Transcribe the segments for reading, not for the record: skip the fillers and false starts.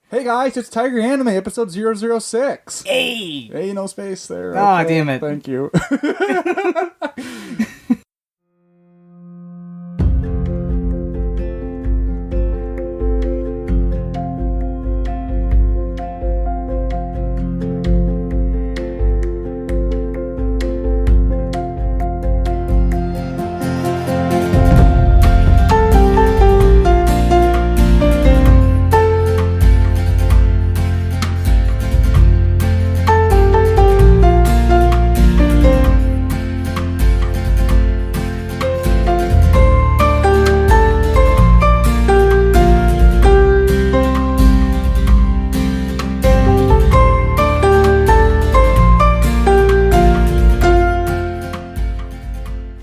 Hey guys, it's Tiger Anime, episode 006. Hey! Hey, no space there. Oh, Okay, damn it. Thank you.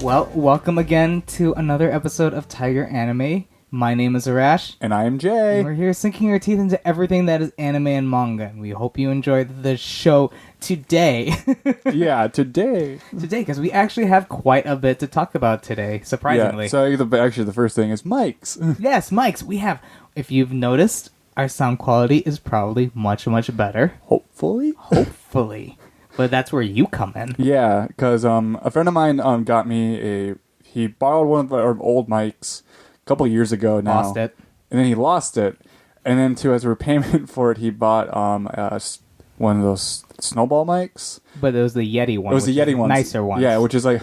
Well, welcome again to another episode of Tiger Anime. My name is Arash. And I'm Jay. And we're here sinking our teeth into everything that is anime and manga. And we hope you enjoyed the show today. Yeah, today. Today, because we actually have quite a bit to talk about today, surprisingly. Yeah, so actually the first thing is mics. Yes, mics. We have, if you've noticed, our sound quality is probably much, much better. Hopefully. Hopefully. But that's where you come in. Yeah, because a friend of mine got me he borrowed one of our old mics a couple of years ago now. Lost it. And then he lost it. And then as a repayment for it, he bought one of those snowball mics. But it was the Yeti one. It was the Yeti one. Nicer one. Yeah, which is like...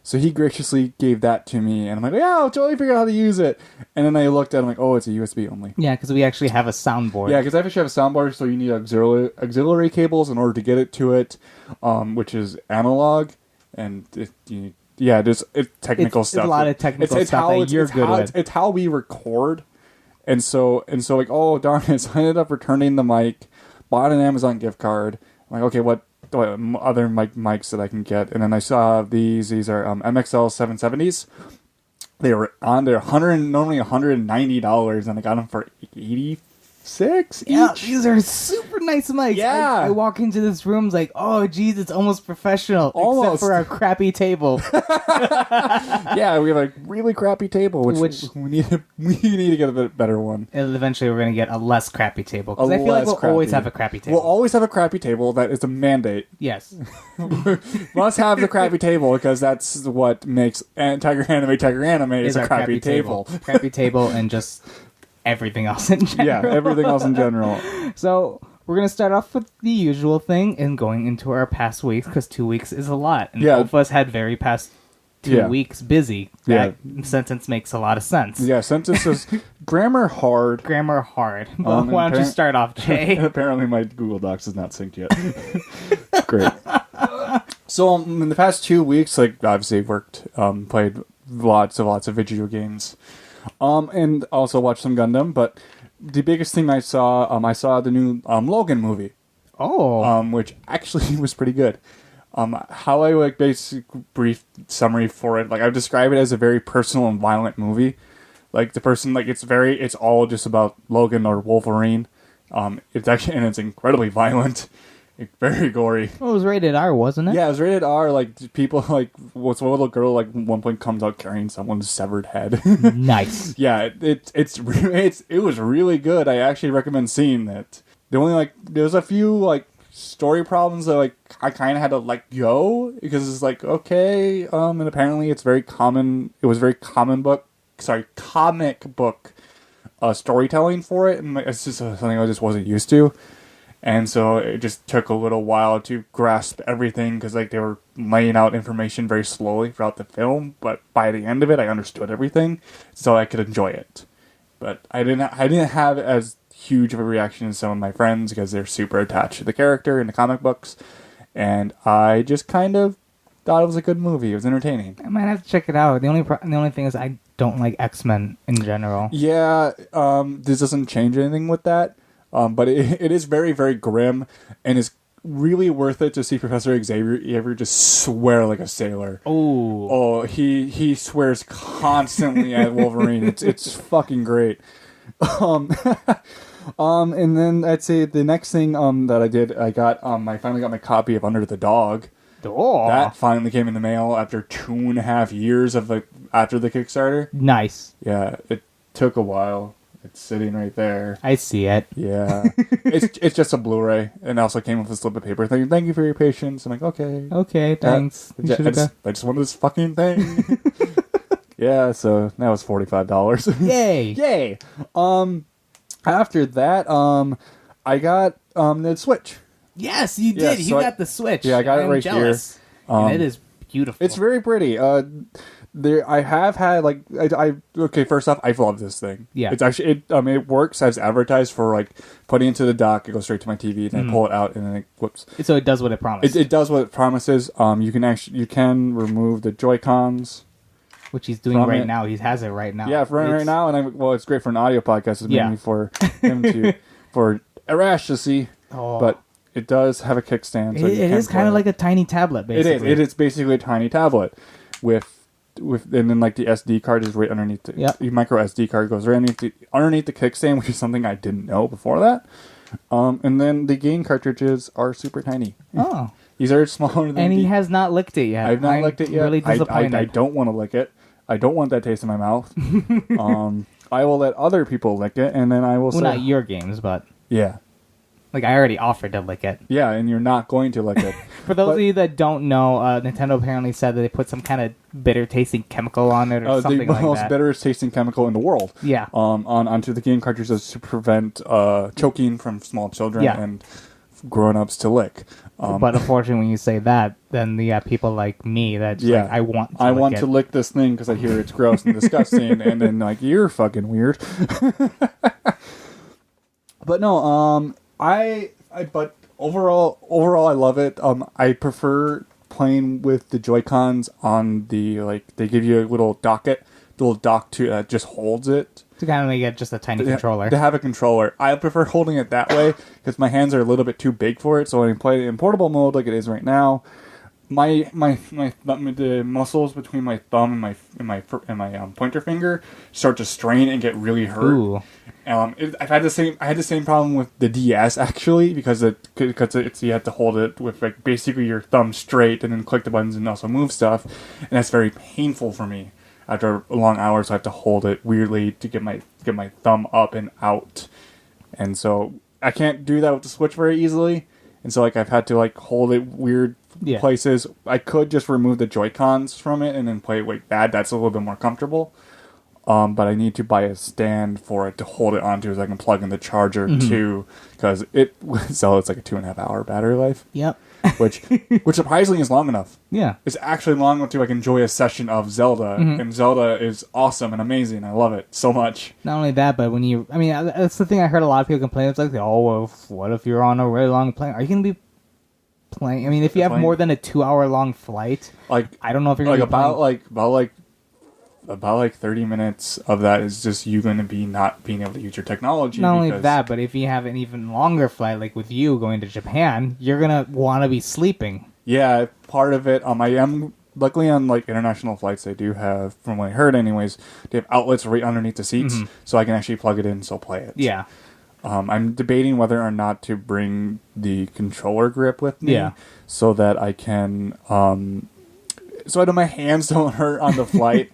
So he graciously gave that to me, and I'm like, yeah, I'll totally figure out how to use it. And then I looked at it, I'm like, oh, it's a USB only. Yeah, because we actually have a soundboard. Yeah, because I actually have a soundboard, so you need auxiliary cables in order to get it to it, which is analog, and it's technical stuff. It's a lot of technical stuff that you're good with. It's how we record, and so like, oh darn it, so I ended up returning the mic, bought an Amazon gift card. I'm like, okay, what other mics that I can get? And then I saw these are MXL 770s. They were on there normally $190, and I got them for $86 Yeah, each. these are super nice mics. Yeah. I walk into this room, it's like, oh, geez, it's almost professional. Almost. Except for our crappy table. Yeah, we have a really crappy table, which we need to get a bit better one. And eventually we're going to get a less crappy table. Because I feel like we'll always have a crappy table. We'll always have a crappy table. That is a mandate. Yes. Must have the crappy table, because that's what makes Tiger Anime is a crappy table. Crappy table and just everything else in general. Yeah, everything else in general. So we're going to start off with the usual thing and going into our past weeks, because 2 weeks is a lot. And Yeah. both of us had very past 2 weeks busy. That sentence makes a lot of sense. Yeah, sentences, grammar hard. Grammar hard. Well, why don't you start off, Jay? Apparently my Google Docs is not synced yet. Great. So in the past 2 weeks, like, obviously worked, played lots of video games, and also watched some Gundam. But the biggest thing I saw the new Logan movie. Oh. Which actually was pretty good. How I like basic brief summary for it, like I would describe it as a very personal and violent movie. Like it's all just about Logan or Wolverine. It's incredibly violent. Very gory. Well, it was rated R, wasn't it? Yeah, it was rated R. Like, people, like, what's one little girl, like, at one point comes out carrying someone's severed head. Nice. Yeah, it was really good. I actually recommend seeing it. The only, like, there's a few, like, story problems that, like, I kind of had to let go, because it's like, okay, and apparently it's very common. It was very comic book storytelling for it, and it's just something I just wasn't used to. And so it just took a little while to grasp everything, because like they were laying out information very slowly throughout the film. But by the end of it, I understood everything, so I could enjoy it. But I didn't have as huge of a reaction as some of my friends, because they're super attached to the character in the comic books, and I just kind of thought it was a good movie. It was entertaining. I might have to check it out. The only thing is I don't like X-Men in general. Yeah, this doesn't change anything with that. But it is very, very grim, and is really worth it to see Professor Xavier just swear like a sailor. Oh, he swears constantly at Wolverine. It's fucking great. And then I'd say the next thing that I did, I finally got my copy of Under the Dog. Oh. That finally came in the mail after 2.5 years after the Kickstarter. Nice. Yeah, it took a while. It's sitting right there. I see it. Yeah. It's just a Blu-ray, and also came with a slip of paper. Thank you for your patience. I'm like, okay. Okay, thanks. I just wanted this fucking thing. Yeah, so that was $45. Yay! Yay! After that, I got the Switch. Yes, you Yeah, did. so you got the Switch. Yeah, I got it I'm right jealous. here. And it is beautiful. It's very pretty. I have had okay. First off, I've loved this thing. Yeah. It's actually it works as advertised for like putting into the dock. It goes straight to my TV, and I pull it out, and then it whoops. So it does what it promised. It does what it promises. You can remove the Joy-Cons, which he's doing right now. He has it right now. Yeah, right now, and it's great for an audio podcast. It's mainly for him for Arash to see, but it does have a kickstand. So it is kind of like a tiny tablet, basically. It is basically a tiny tablet with and then like the SD card is right underneath the micro SD card goes right underneath the kickstand, which is something I didn't know before that. And then the game cartridges are super tiny. Oh, these are smaller than. And he has not licked it yet. I've not licked it yet. Really disappointed. I don't want to lick it. I don't want that taste in my mouth. I will let other people lick it, and then I will. Well, not your games, but yeah. Like, I already offered to lick it. Yeah, and you're not going to lick it. For those of you that don't know, Nintendo apparently said that they put some kind of bitter-tasting chemical on it or something like that. The most bitter-tasting chemical in the world. Yeah. Onto the game cartridges to prevent choking from small children and grown-ups to lick. But unfortunately, when you say that, then you have people like me that like, I want to lick this thing because I hear it's gross and disgusting, and then like, you're fucking weird. But no, but overall I love it. I prefer playing with the Joy-Cons on the, like, they give you a little dock to just holds it. To kind of make it just a tiny controller. To have a controller. I prefer holding it that way because my hands are a little bit too big for it. So when I play it in portable mode like it is right now, the muscles between my thumb and my pointer finger start to strain and get really hurt. Ooh. I had the same problem with the DS actually because you have to hold it with like basically your thumb straight and then click the buttons and also move stuff, and that's very painful for me. After long hours, I have to hold it weirdly to get my thumb up and out, and so I can't do that with the Switch very easily. And so like I've had to like hold it weird places. I could just remove the Joy-Cons from it and then play it like that. That's a little bit more comfortable. But I need to buy a stand for it to hold it onto so I can plug in the charger too, because it's like a 2.5 hour battery life. Yep. which surprisingly is long enough. Yeah. It's actually long enough to like enjoy a session of Zelda, and Zelda is awesome and amazing. I love it so much. Not only that, but that's the thing I heard a lot of people complain. It's like, oh, well, what if you're on a really long plane? Are you going to be playing? I mean, if you have more than a 2 hour long flight, like I don't know if you're going to be about 30 minutes of that is just you going to be not being able to use your technology. Not only that, but if you have an even longer flight, like with you going to Japan, you're going to want to be sleeping. Yeah, part of it. I am luckily on like international flights. They do have, from what I heard, anyways, they have outlets right underneath the seats, so I can actually plug it in, so play it. Yeah. I'm debating whether or not to bring the controller grip with me, so that I can, so that my hands don't hurt on the flight.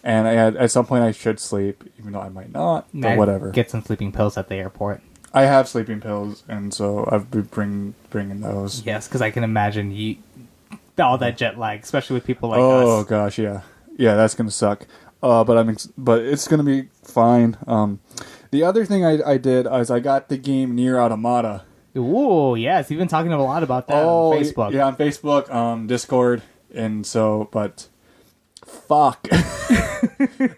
And at some point I should sleep, even though I might not, but whatever. Get some sleeping pills at the airport. I have sleeping pills, and so I've been bringing those. Yes, because I can imagine all that jet lag, especially with people like us. Oh gosh, yeah, that's gonna suck. But it's gonna be fine. The other thing I did is I got the game Nier Automata. Ooh, yes, you've been talking a lot about that on Facebook. Yeah, on Facebook, Discord, and so, but fuck,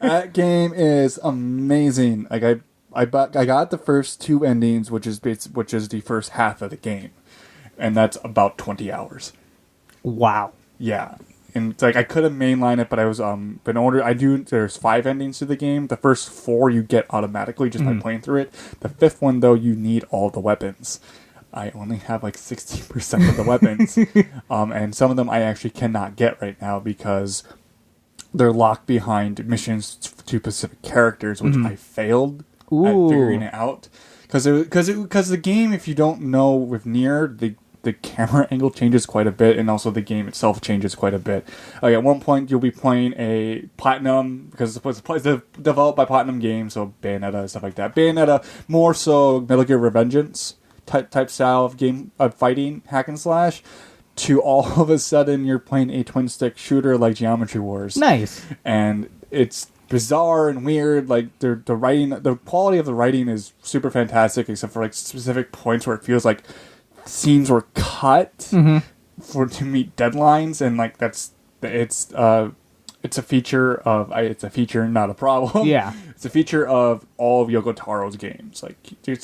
that game is amazing. Like I got the first 2 endings, which is the first half of the game, and that's about 20 hours. Wow. Yeah. And it's like I could have mainlined it, but I was but in order there's 5 endings to the game. The first 4 you get automatically just by playing through it. The 5th one though, you need all the weapons. I only have like 60% of the weapons. And some of them I actually cannot get right now because they're locked behind missions to specific characters, which I failed at figuring it out. Because the game, if you don't know with Nier, the camera angle changes quite a bit, and also the game itself changes quite a bit. Like at one point, you'll be playing a Platinum, because it's developed by Platinum Games, so Bayonetta and stuff like that. Bayonetta, more so Metal Gear Revengeance type style of game of fighting, hack and slash, to all of a sudden you're playing a twin stick shooter like Geometry Wars. Nice. And it's bizarre and weird. Like the writing, the quality of the writing is super fantastic, except for like specific points where it feels like scenes were cut to meet deadlines, and like it's a feature, not a problem. Yeah, it's a feature of all of Yoko Taro's games. Like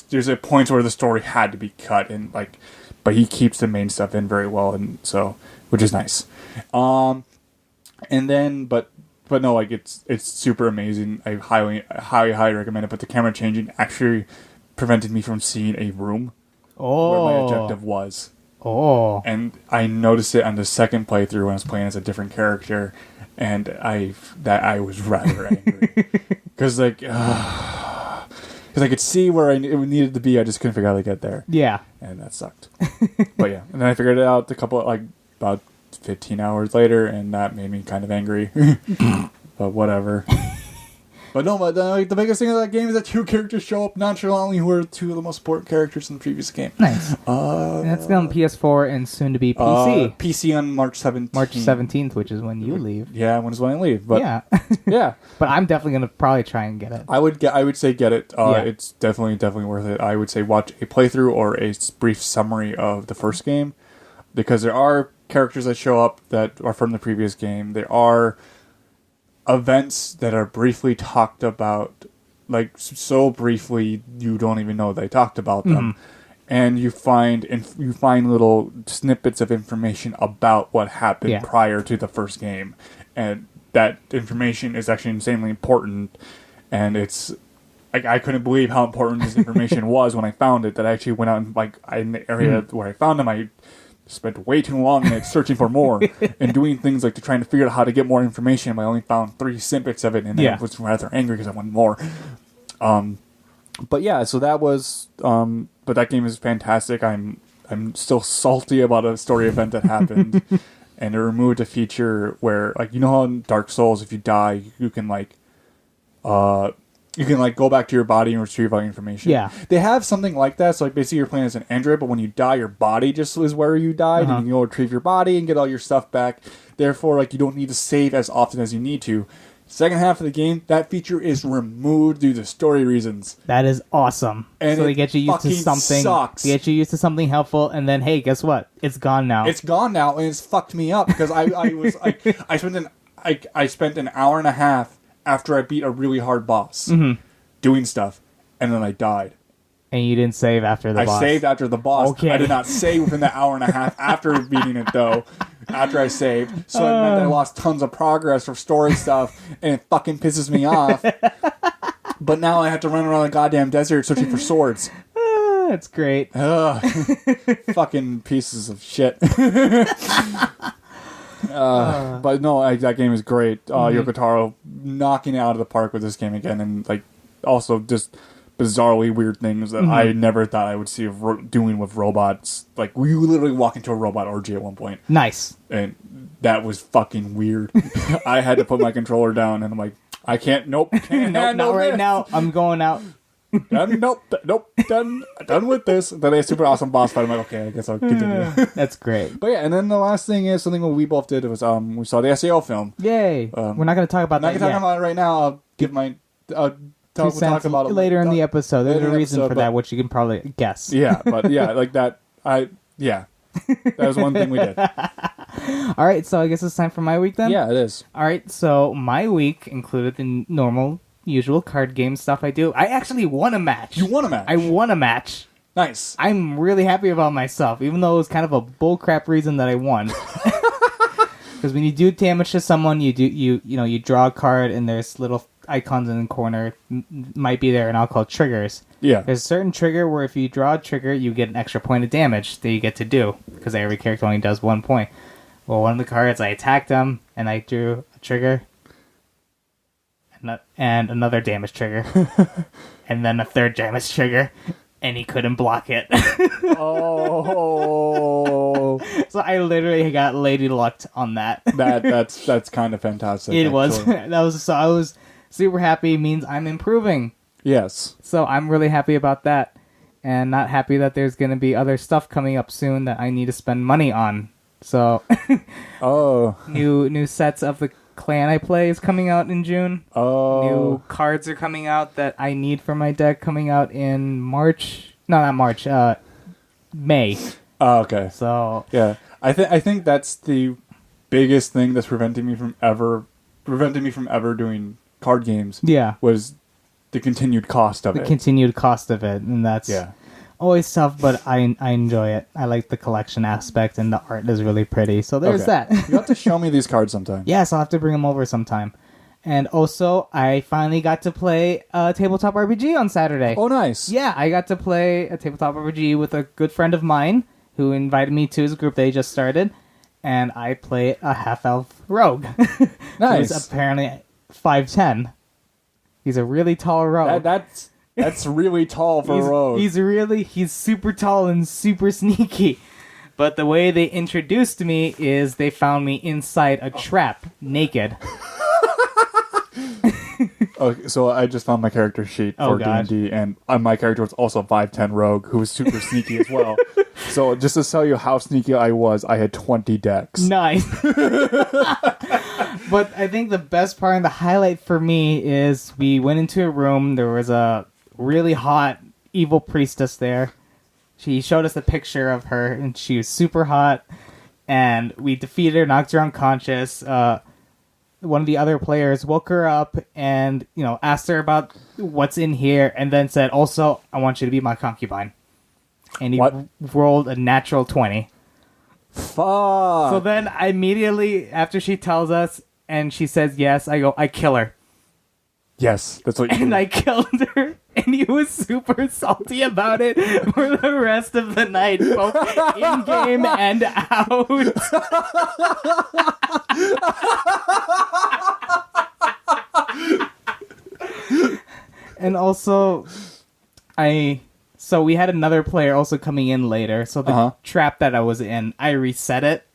there's a point where the story had to be cut, and like, but he keeps the main stuff in very well, and so, which is nice. And then but no, like it's super amazing. I highly recommend it. But the camera changing actually prevented me from seeing a room where my objective was. Oh. And I noticed it on the second playthrough when I was playing as a different character, and I was rather angry because like because I could see where it needed to be. I just couldn't figure out how to get there. Yeah, and that sucked. But yeah, and then I figured it out about 15 hours later, and that made me kind of angry. But whatever. But no, the biggest thing of that game is that two characters show up nonchalantly who are two of the most important characters in the previous game. Nice. And that's on PS4 and soon to be PC. PC on March 17th. March 17th, which is when you leave. Yeah, when I leave. But yeah. Yeah. But I'm definitely going to probably try and get it. I would say get it. It's definitely worth it. I would say watch a playthrough or a brief summary of the first game, because there are characters that show up that are from the previous game. There are events that are briefly talked about, like so briefly you don't even know they talked about them. And you find little snippets of information about what happened prior to the first game, and that information is actually insanely important. And it's like, I couldn't believe how important this information was when I found it. That I actually went out and in the area where I found them, I spent way too long in it searching for more and doing things like trying to figure out how to get more information. But I only found 3 snippets of it, and I was rather angry because I wanted more. But yeah, so that was. But that game is fantastic. I'm still salty about a story event that happened, and it removed a feature where, like, you know how in Dark Souls, if you die, you can go back to your body and retrieve all information. Yeah. They have something like that. So like basically you're playing as an android, but when you die, your body just is where you died, and you can go retrieve your body and get all your stuff back. Therefore, like, you don't need to save as often as you need to. Second half of the game, that feature is removed due to story reasons. That is awesome. And so they get you used to something. Sucks. They get you used to something helpful, and then hey, guess what? It's gone now. It's gone now, and it's fucked me up because I spent an hour and a half after I beat a really hard boss doing stuff, and then I died. And you didn't save after the boss. I saved after the boss. Okay. I did not save within the hour and a half after beating it, though. After I saved. So it meant I lost tons of progress for story stuff, and it fucking pisses me off. But now I have to run around the goddamn desert searching for swords. That's great. Fucking pieces of shit. But no, that game is great. Yoko Taro knocking it out of the park with this game again, and like also just bizarrely weird things that I never thought I would see doing with robots. Like, we literally walk into a robot orgy at one point. Nice. And that was fucking weird. I had to put my controller down, and I'm like, I can't. Nope. Can't not right now. I'm going out. Nope. Done with this. Then a super awesome boss fight. I'm like, okay, I guess I'll continue. That's great. But yeah, and then the last thing is something that we both did was we saw the SAO film. Yay. We're not going to talk about that yet. Not going to talk about it right now. I'll give my we'll talk about it later in the episode. There's a reason for that, which you can probably guess. Yeah, but yeah, like that. That was one thing we did. All right, so I guess it's time for my week then? Yeah, it is. All right, so my week included the normal, usual card game stuff I do. I actually won a match. You won a match? I won a match. Nice. I'm really happy about myself, even though it was kind of a bullcrap reason that I won. Because when you do damage to someone, you draw a card, and there's little icons in the corner might be there, and I'll call triggers. Yeah. There's a certain trigger where if you draw a trigger, you get an extra point of damage that you get to do, because every character only does 1 point. Well, one of the cards, I attacked them, and I drew a trigger, and another damage trigger, and then a third damage trigger. and he couldn't block it. Oh. So I literally got lady lucked on that. That's kind of fantastic. It was. So I was super happy. Means I'm improving. Yes. So I'm really happy about that, and not happy that there's going to be other stuff coming up soon that I need to spend money on. So, new sets of the clan I play is coming out in June. New cards are coming out that I need for my deck coming out in March. No, not March. May. Oh, okay. So yeah, I think that's the biggest thing that's preventing me from ever doing card games. Yeah, was the continued cost of it. And that's always tough, but I enjoy it. I like the collection aspect, and the art is really pretty. So there's that. You have to show me these cards sometime. Yes, I'll have to bring them over sometime. And also, I finally got to play a tabletop RPG on Saturday. Oh, nice. Yeah, I got to play a tabletop RPG with a good friend of mine who invited me to his group they just started. And I play a half-elf rogue. Nice. Who's apparently 5'10". He's a really tall rogue. That's really tall for a rogue. He's super tall and super sneaky. But the way they introduced me is they found me inside a trap, naked. Okay, so I just found my character sheet for D&D, and my character was also a 5'10" rogue who was super sneaky as well. So just to tell you how sneaky I was, I had 20 decks. Nice. But I think the best part and the highlight for me is we went into a room. There was a really hot evil priestess there. She showed us a picture of her, and she was super hot. And we defeated her, knocked her unconscious. One of the other players woke her up and, asked her about what's in here, and then said, also, I want you to be my concubine. And he rolled a natural 20. Fuck. So then immediately after she tells us and she says yes, I go, I kill her. Yes, that's what you And do. I killed her, and he was super salty about it for the rest of the night, both in-game and out. And also, so we had another player also coming in later, so the trap that I was in, I reset it.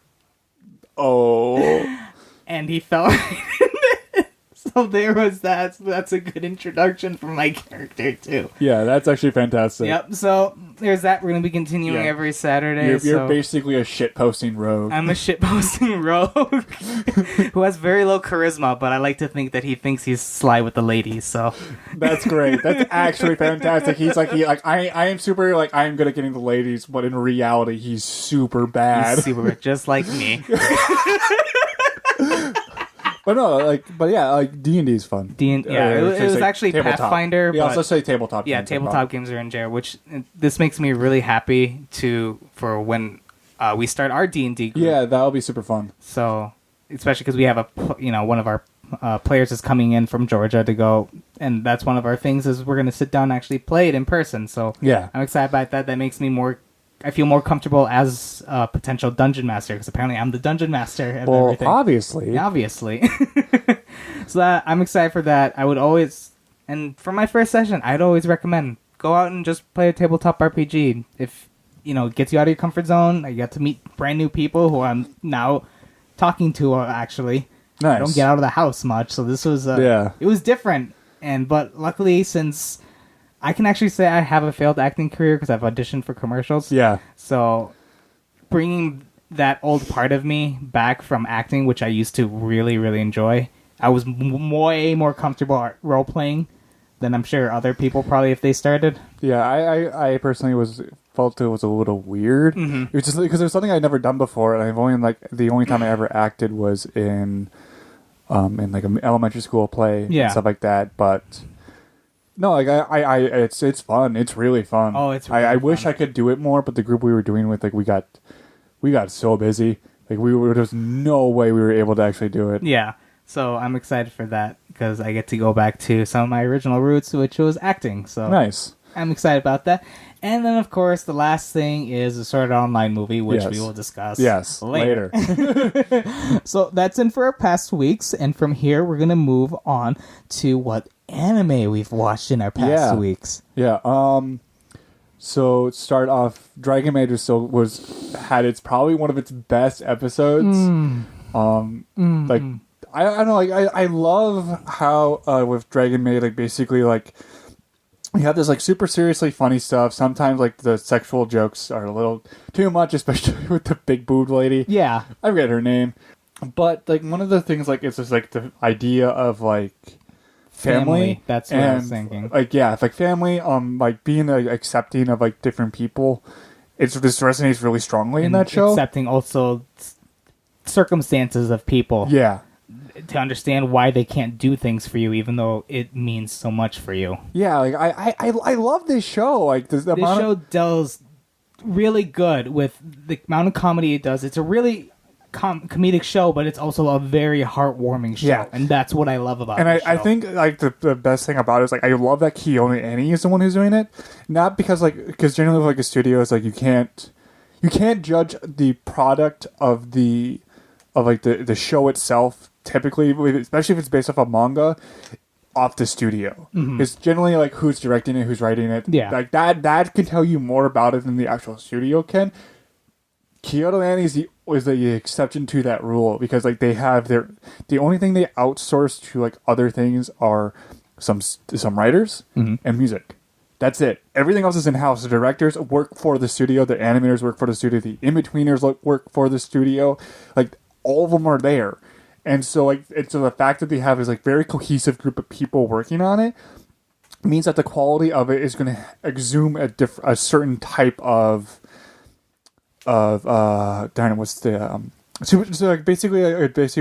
Oh. And he fell right in it. So there was that. So that's a good introduction for my character, too. Yeah, that's actually fantastic. Yep, so there's that. We're going to be continuing every Saturday. You're basically a shitposting rogue. I'm a shitposting rogue who has very low charisma, but I like to think that he thinks he's sly with the ladies, so... That's great. That's actually fantastic. I am super, I'm good at getting the ladies, but in reality, he's super bad. He's super, just like me. But no, D&D is fun. It was actually tabletop. Pathfinder. Yeah, let's say tabletop. Yeah, tabletop games are in there, which this makes me really happy for when we start our D&D group. Yeah, that'll be super fun. So, especially because we have one of our players is coming in from Georgia to go, and that's one of our things is we're going to sit down and actually play it in person. So yeah, I'm excited about that. That makes me I feel more comfortable as a potential dungeon master, because apparently I'm the dungeon master of everything. Obviously. So I'm excited for that. I would always, and for my first session, I'd always recommend go out and just play a tabletop RPG. If, it gets you out of your comfort zone, I get to meet brand new people who I'm now talking to, actually. Nice. I don't get out of the house much, so this was, it was different. But luckily, since I can actually say I have a failed acting career because I've auditioned for commercials. Yeah. So bringing that old part of me back from acting, which I used to really, really enjoy, I was way more comfortable role-playing than I'm sure other people probably if they started. Yeah, I personally felt it was a little weird. Mm-hmm. It was just because it was something I'd never done before, and I've only the only time I ever acted was in an elementary school play and stuff like that. But no, it's fun. It's really fun. Oh, it's really I fun. wish I could do it more, but the group we were doing with, we got so busy. There's no way we were able to actually do it. Yeah. So I'm excited for that because I get to go back to some of my original roots, which was acting. So nice. I'm excited about that. And then, of course, the last thing is a Sword Art Online movie, which we will discuss later. So that's it for our past weeks. And from here, we're going to move on to what anime we've watched in our past weeks. Yeah. So start off, Dragon Maid had its probably one of its best episodes. Like I don't know, like I love how with Dragon Maid, like basically like we have this like super seriously funny stuff. Sometimes like the sexual jokes are a little too much, especially with the big boobed lady. Yeah, I forget her name, but like one of the things like it's just like the idea of like family. That's what I was thinking. Like it's like family, like being like accepting of like different people. This resonates really strongly in that show. Accepting also circumstances of people. Yeah. To understand why they can't do things for you, even though it means so much for you. Yeah, like I love this show. Like this show does really good with the amount of comedy it does. It's a really comedic show, but it's also a very heartwarming show, yeah. And that's what I love about it. And I think like the best thing about it is like I love that Kiyomi Annie is the one who's doing it, not because generally with like a studio it's like you can't judge the product of the show itself typically, especially if it's based off a manga, off the studio. It's generally like who's directing it, who's writing it. Yeah, like that can tell you more about it than the actual studio can. Kyoto Annie is the exception to that rule because like they have the only thing they outsource to like other things are some writers and music. That's it. Everything else is in house. The directors work for the studio. The animators work for the studio. The in-betweeners work for the studio. Like all of them are there, and so like so the fact that they have is like very cohesive group of people working on it means that the quality of it is going to exhume a certain type of what's the so like basically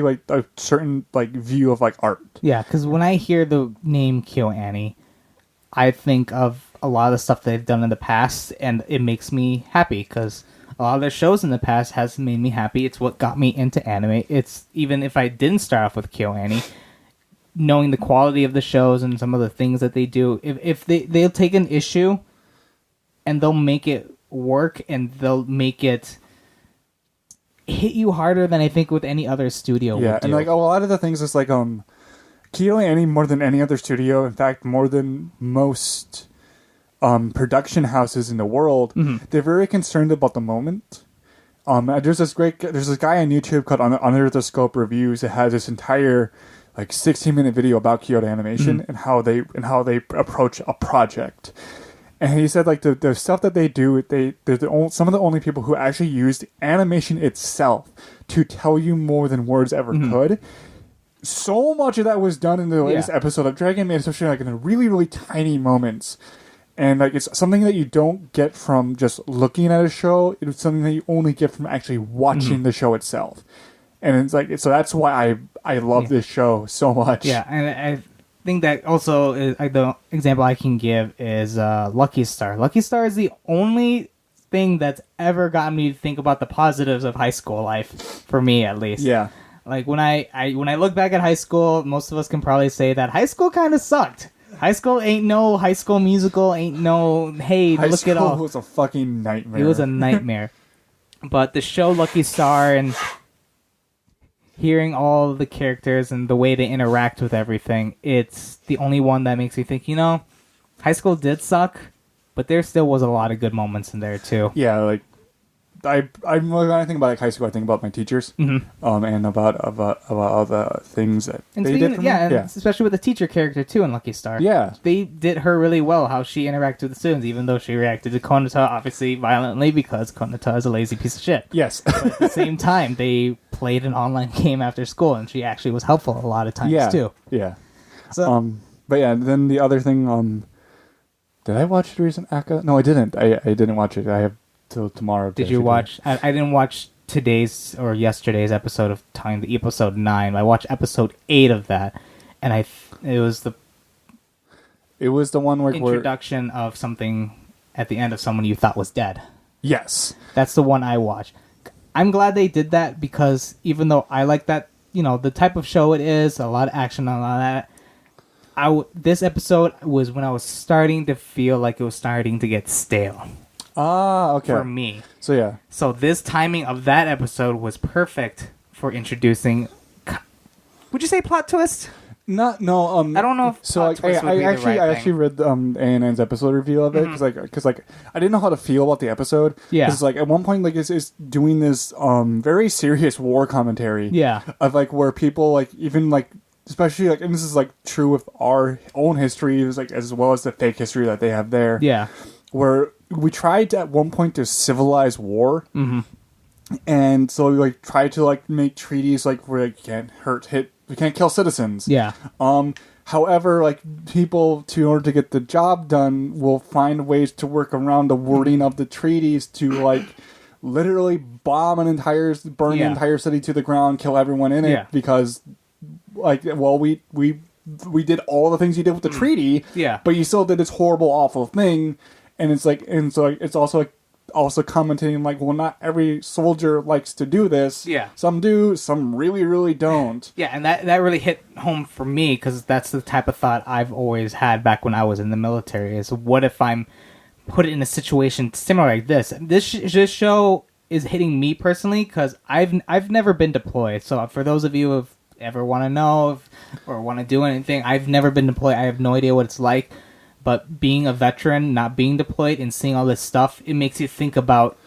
like a certain like view of like art. Yeah, because when I hear the name Kyo Annie, I think of a lot of the stuff they've done in the past, and it makes me happy because a lot of their shows in the past has made me happy. It's what got me into anime. It's even if I didn't start off with Kyo Annie, knowing the quality of the shows and some of the things that they do, if they'll take an issue and they'll make it work and they'll make it hit you harder than I think with any other studio would do. And like a lot of the things is like Kyo Annie more than any other studio, in fact more than most production houses in the world, they're very concerned about the moment. There's this guy on YouTube called Under the Scope Reviews that has this entire like 16-minute video about Kyoto Animation and how they approach a project. And he said, like, the stuff that they do, they're some of the only people who actually used animation itself to tell you more than words ever could. So much of that was done in the latest episode of Dragon Maid, especially like in the really, really tiny moments. And like it's something that you don't get from just looking at a show. It's something that you only get from actually watching the show itself. And it's like so that's why I love this show so much. Yeah, and I think that also is, like, the example I can give is Lucky Star. Lucky Star is the only thing that's ever gotten me to think about the positives of high school life, for me at least. Yeah. Like when I look back at high school, most of us can probably say that high school kind of sucked. High school ain't no High School Musical, ain't no, hey, high look at all. High school was a fucking nightmare. It was a nightmare. But the show Lucky Star and hearing all the characters and the way they interact with everything, it's the only one that makes me think, high school did suck, but there still was a lot of good moments in there too. Yeah, like when I think about like high school, I think about my teachers, and about all the things that they did for me. And especially with the teacher character too in Lucky Star. Yeah, they did her really well. How she interacted with the students, even though she reacted to Konata obviously violently because Konata is a lazy piece of shit. Yes, but at the same time, they played an online game after school, and she actually was helpful a lot of times too. Yeah. So, but yeah, then the other thing, did I watch the recent Aka? No, I didn't. I didn't watch it. I have till tomorrow. Did you watch? I didn't watch today's or yesterday's episode of Time, the episode 9. I watched episode 8 of that, and it was the one where introduction of something at the end of someone you thought was dead. Yes, that's the one I watched. I'm glad they did that because even though I like that, the type of show it is, a lot of action, a lot of that. This episode was when I was starting to feel like it was starting to get stale. Ah, okay. For me. So, yeah. So, this timing of that episode was perfect for introducing... Would you say plot twist? Not no. I don't know if so. Like, I actually read ANN's episode review of it because I didn't know how to feel about the episode. Yeah. Because like at one point like it's doing this very serious war commentary. Yeah. Of like where people like even like especially like and this is like true with our own history as well as the fake history that they have there. Yeah. Where we tried at one point to civilize war. Mm-hmm. And so we like tried to like make treaties like where you can't we can't kill citizens. Yeah. However, like people, in order to get the job done, will find ways to work around the wording of the treaties to like literally burn an entire city to the ground, kill everyone in it because, like, well, we did all the things you did with the treaty, but you still did this horrible, awful thing, and it's like, it's also commenting like, well, not every soldier likes to do this. Yeah. Some do, some really, really don't. Yeah, and that really hit home for me because that's the type of thought I've always had back when I was in the military is what if I'm put in a situation similar like this? This show is hitting me personally because I've never been deployed. So for those of you who ever want to know or want to do anything, I've never been deployed. I have no idea what it's like. But being a veteran, not being deployed, and seeing all this stuff, it makes you think about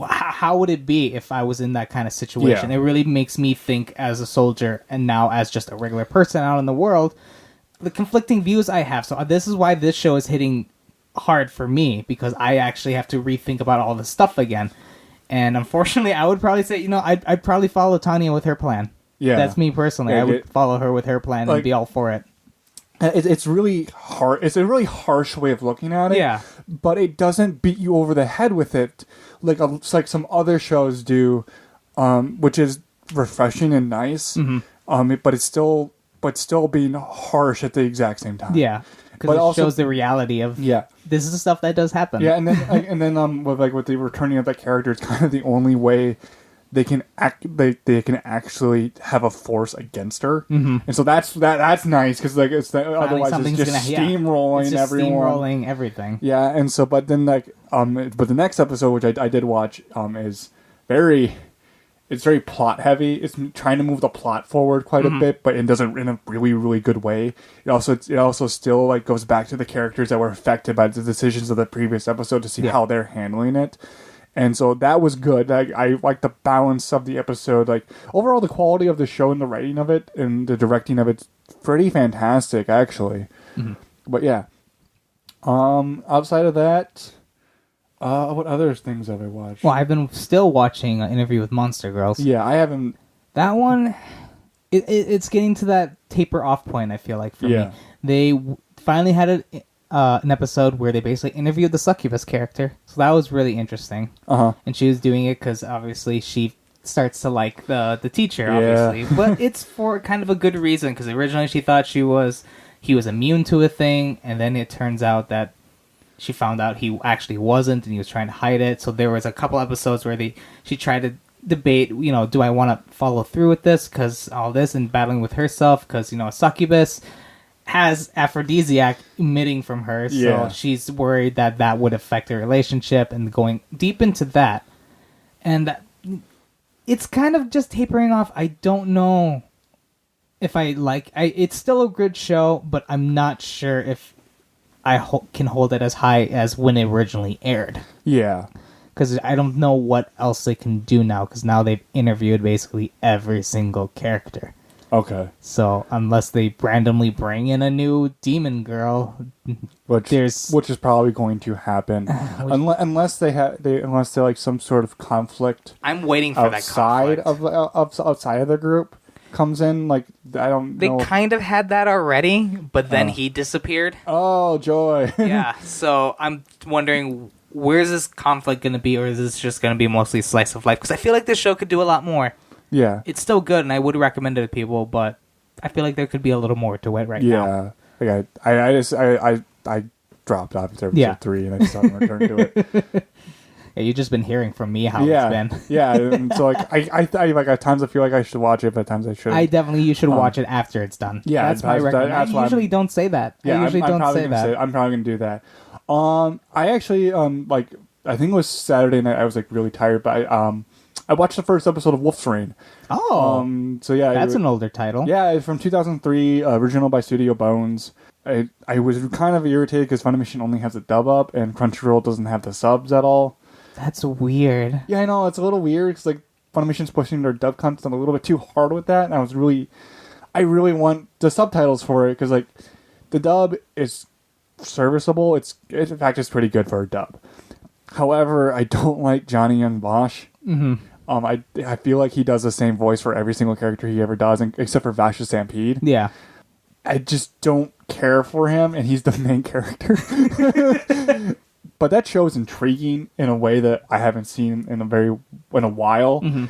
how would it be if I was in that kind of situation. It really makes me think as a soldier and now as just a regular person out in the world, the conflicting views I have. So this is why this show is hitting hard for me, because I actually have to rethink about all this stuff again. And unfortunately, I would probably say, I'd probably follow Tanya with her plan. Yeah. That's me personally. I would follow her with her plan and be all for it. It's really hard. It's a really harsh way of looking at it. Yeah. But it doesn't beat you over the head with it like some other shows do, which is refreshing and nice. Mm-hmm. But it's still being harsh at the exact same time. Yeah. Because it also shows the reality of this is the stuff that does happen. Yeah, and then with the returning of that character, it's kind of the only way they can actually have a force against her, and so that's nice because like otherwise it's just steamrolling everyone, steamrolling everything. Yeah, and so but then but the next episode which I did watch is very plot heavy. It's trying to move the plot forward quite a bit, but it doesn't in a really really good way. It also still like goes back to the characters that were affected by the decisions of the previous episode to see how they're handling it. And so that was good. I like the balance of the episode. Like overall, the quality of the show and the writing of it and the directing of it's pretty fantastic, actually. Mm-hmm. But yeah, outside of that, what other things have I watched? Well, I've been still watching Interview with Monster Girls. Yeah, I haven't. That one, it's getting to that taper off point. I feel like for me, they finally had an episode where they basically interviewed the succubus character, so that was really interesting. And she was doing it because obviously she starts to like the teacher, obviously, but it's for kind of a good reason because originally she thought he was immune to a thing, and then it turns out that she found out he actually wasn't, and he was trying to hide it. So there was a couple episodes where she tried to debate, do I want to follow through with this because all this and battling with herself because a succubus has aphrodisiac emitting from her, so she's worried that would affect her relationship, and going deep into that. And it's kind of just tapering off. I don't know if it's still a good show, but I'm not sure if I can hold it as high as when it originally aired. Yeah. Because I don't know what else they can do now, because now they've interviewed basically every single character. Okay. So unless they randomly bring in a new demon girl, which is probably going to happen, unless they like some sort of conflict. I'm waiting for that conflict outside of the group comes in. Like I don't. They kind of had that already, but then he disappeared. Oh joy! Yeah. So I'm wondering, where's this conflict going to be, or is this just going to be mostly slice of life? Because I feel like this show could do a lot more. Yeah, it's still good, and I would recommend it to people, but I feel like there could be a little more to it now. Yeah, I dropped off after episode 3, and I just haven't returned to it. Yeah, you've just been hearing from me how it's been. Yeah, and so like I like at times I feel like I should watch it, but at times I shouldn't. You should watch it after it's done. Yeah, that's my recommendation. I usually don't say that. Yeah, I usually don't say that. I'm probably gonna do that. I actually I think it was Saturday night. I was like really tired, but I watched the first episode of Wolf's Rain. Oh, so yeah, that's an older title. Yeah, it's from 2003, original by Studio Bones. I was kind of irritated because Funimation only has the dub up and Crunchyroll doesn't have the subs at all. That's weird. Yeah, I know, it's a little weird because like Funimation's pushing their dub content a little bit too hard with that, and I really want the subtitles for it because like the dub is serviceable. In fact it's pretty good for a dub. However, I don't like Johnny Young Bosch. Mm-hmm. I feel like he does the same voice for every single character he ever does, except for Vashta Stampede. Yeah. I just don't care for him, and he's the main character. But that show is intriguing in a way that I haven't seen in a while. Mm-hmm.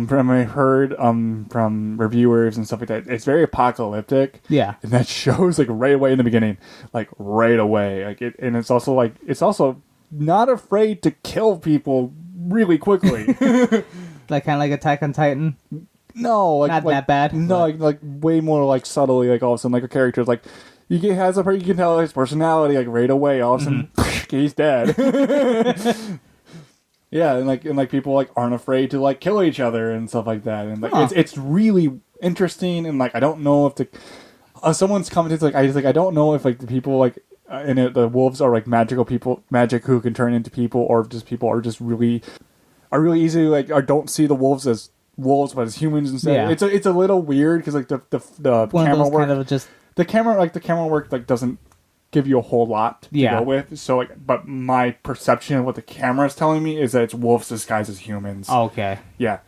From I heard from reviewers and stuff like that, it's very apocalyptic. Yeah, and that shows like right away in the beginning, like right away, like it, and it's also not afraid to kill people really quickly. like kind of like Attack on Titan. No, like not that bad. No, like way more like subtly. Like all of a sudden, like a character is like you can tell his personality like right away. All of a sudden, he's dead. Yeah, and like people like aren't afraid to like kill each other and stuff like that, and like it's really interesting. And like I don't know if someone's commented like I don't know if like the people like in it the wolves are like magic who can turn into people, or just people are just really easy like or don't see the wolves as wolves but as humans instead. Yeah. It's a little weird because like the camera work kind of just the camera work like doesn't give you a whole lot to go with. So like, but my perception of what the camera is telling me is that it's wolves disguised as humans. Oh, okay. Yeah,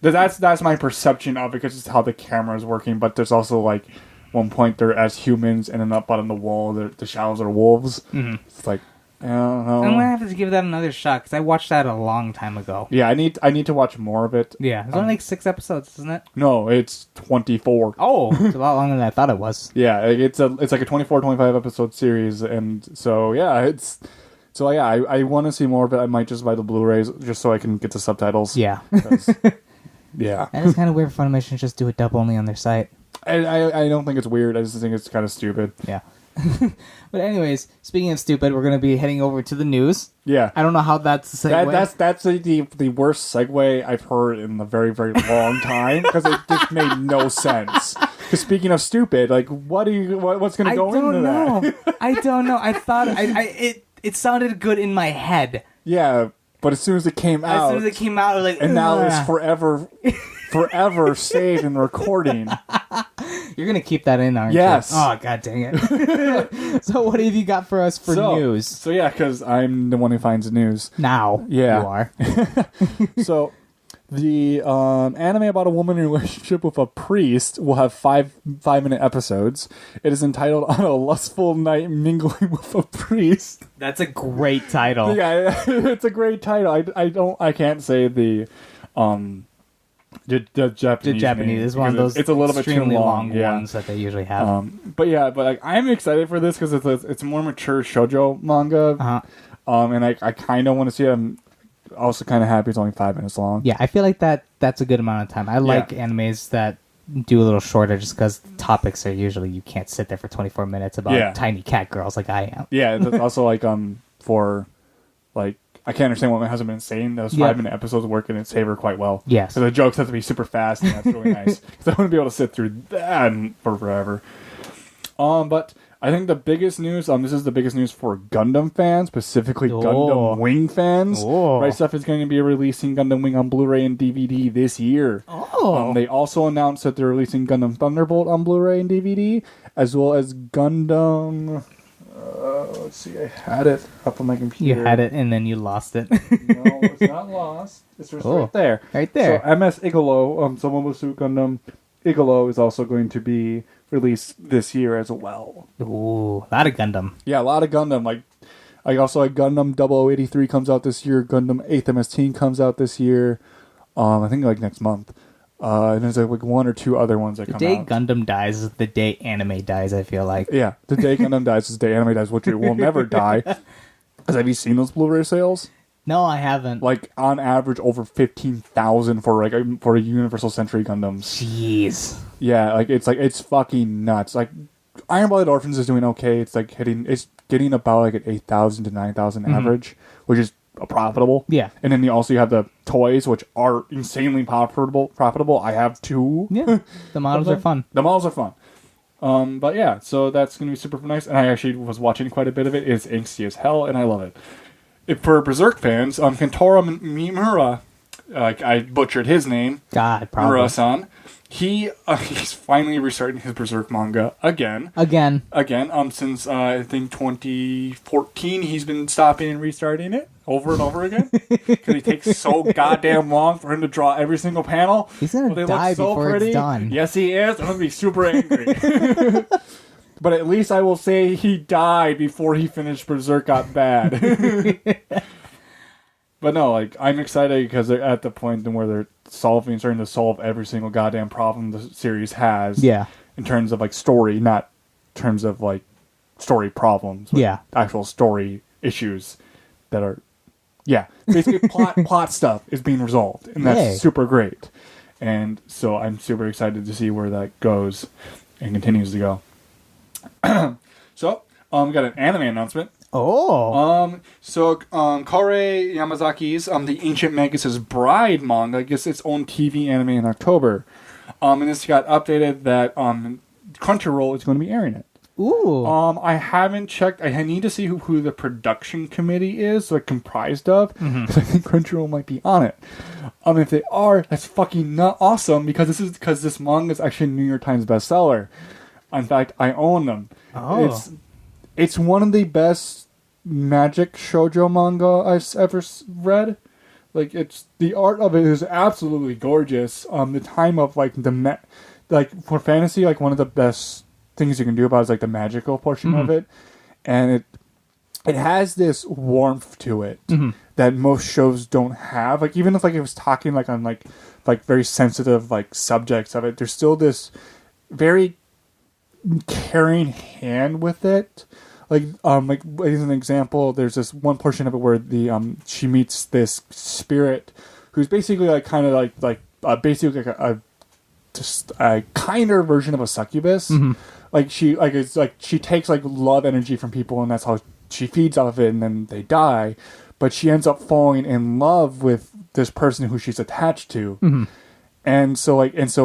that's my perception of it because it's how the camera is working. But there's also like one point they're as humans, and then up on the wall the shadows are wolves. Mm-hmm. It's like I don't know. I'm gonna have to give that another shot because I watched that a long time ago. Yeah, I need to watch more of it. Yeah, it's only like 6 episodes, isn't it? No, it's 24. Oh, it's a lot longer than I thought it was. Yeah, it's like a 24, 25 episode series, and so yeah, I want to see more of it. I might just buy the Blu-rays just so I can get the subtitles. Yeah. Yeah. And it's kind of weird for Funimation to just do a dub only on their site. I don't think it's weird. I just think it's kind of stupid. Yeah. But anyways, speaking of stupid, we're going to be heading over to the news. Yeah. I don't know how that's a segue. That's the worst segue I've heard in a very, very long time because it just made no sense. Because speaking of stupid, like what's going to go into that? I don't know. I thought it sounded good in my head. Yeah, but as soon as it came out, I was like, and now it's forever saved in recording. You're going to keep that in, aren't you? Yes. Oh, god dang it. So what have you got for us for news? So yeah, because I'm the one who finds the news. Now. Yeah. You are. So the anime about a woman in a relationship with a priest will have 5-minute episodes. It is entitled On a Lustful Night Mingling with a Priest. That's a great title. Yeah, it's a great title. I can't say the Japanese is one of those it's a little bit too long ones that they usually have. But like I'm excited for this because it's a more mature shoujo manga. Uh-huh. And I kind of want to see it. I'm also kind of happy it's only 5 minutes long. Yeah, I feel like that's a good amount of time. I like animes that do a little shorter just because the topics are usually you can't sit there for 24 minutes about tiny cat girls like I am. Yeah, it's also like for like I can't understand what my husband been saying. Those 5-minute episodes work in its favor quite well. Yes. So the jokes have to be super fast, and that's really nice. Because I wouldn't be able to sit through that for forever. But I think the biggest news, this is the biggest news for Gundam fans, specifically Gundam Wing fans. Right Stuff is going to be releasing Gundam Wing on Blu-ray and DVD this year. They also announced that they're releasing Gundam Thunderbolt on Blu-ray and DVD, as well as Gundam... let's see, I had it up on my computer. You had it and then you lost it. No, it's not lost. It's just right there. Right there. So MS Igalo, Somobusu Gundam Igalo is also going to be released this year as well. Ooh, a lot of Gundam. Yeah, a lot of Gundam. Like Gundam 0083 comes out this year. Gundam 8th MS Teen comes out this year. I think like next month. And there's like 1 or 2 other ones that come out. The day Gundam dies is the day anime dies, I feel like. Yeah, the day Gundam dies is the day anime dies, which it will never die. Because have you seen those Blu-ray sales? No, I haven't. Like, on average, over 15,000 for a Universal Century Gundams. Jeez. Yeah, it's fucking nuts. Like, Iron Blooded Orphans is doing okay. It's getting about like an 8,000 to 9,000 average, which is profitable. Yeah. And then you have the toys, which are insanely profitable. I have 2. Yeah. The models are fun. The models are fun. But yeah, so that's going to be super nice. And I actually was watching quite a bit of it. It's angsty as hell, and I love it. For Berserk fans, Kentaro Mimura, I butchered his name. God, probably. Mimura-san. He's finally restarting his Berserk manga again. Since I think 2014, he's been stopping and restarting it over and over again because it takes so goddamn long for him to draw every single panel. He's gonna die before it's done. Yes, he is. I'm gonna be super angry. But at least I will say he died before he finished Berserk got bad. But no, I'm excited because they're at the point where they're starting to solve every single goddamn problem the series has. Yeah. In terms of story, not in terms of story problems. Yeah. Actual story issues that are, basically plot stuff is being resolved, and that's super great. And so I'm super excited to see where that goes and continues to go. So we got an anime announcement. Oh. Kore Yamazaki's The Ancient Magus' Bride manga gets its own TV anime in October. And this got updated that Crunchyroll is going to be airing it. Ooh. I haven't checked. I need to see who the production committee is comprised of, because I think Crunchyroll might be on it. If they are, that's fucking not awesome, because this manga is actually a New York Times bestseller. In fact, I own them. Oh. It's one of the best magic shoujo manga I've ever read. It's the art of it is absolutely gorgeous. The time of for fantasy, one of the best things you can do about it is the magical portion of it, and it has this warmth to it that most shows don't have. Even if it was talking on very sensitive subjects of it, there's still this very caring hand with it. As an example, there's this one portion of it where she meets this spirit who's basically basically just a kinder version of a succubus. She takes love energy from people, and that's how she feeds off of it, and then they die. But she ends up falling in love with this person who she's attached to, and so it's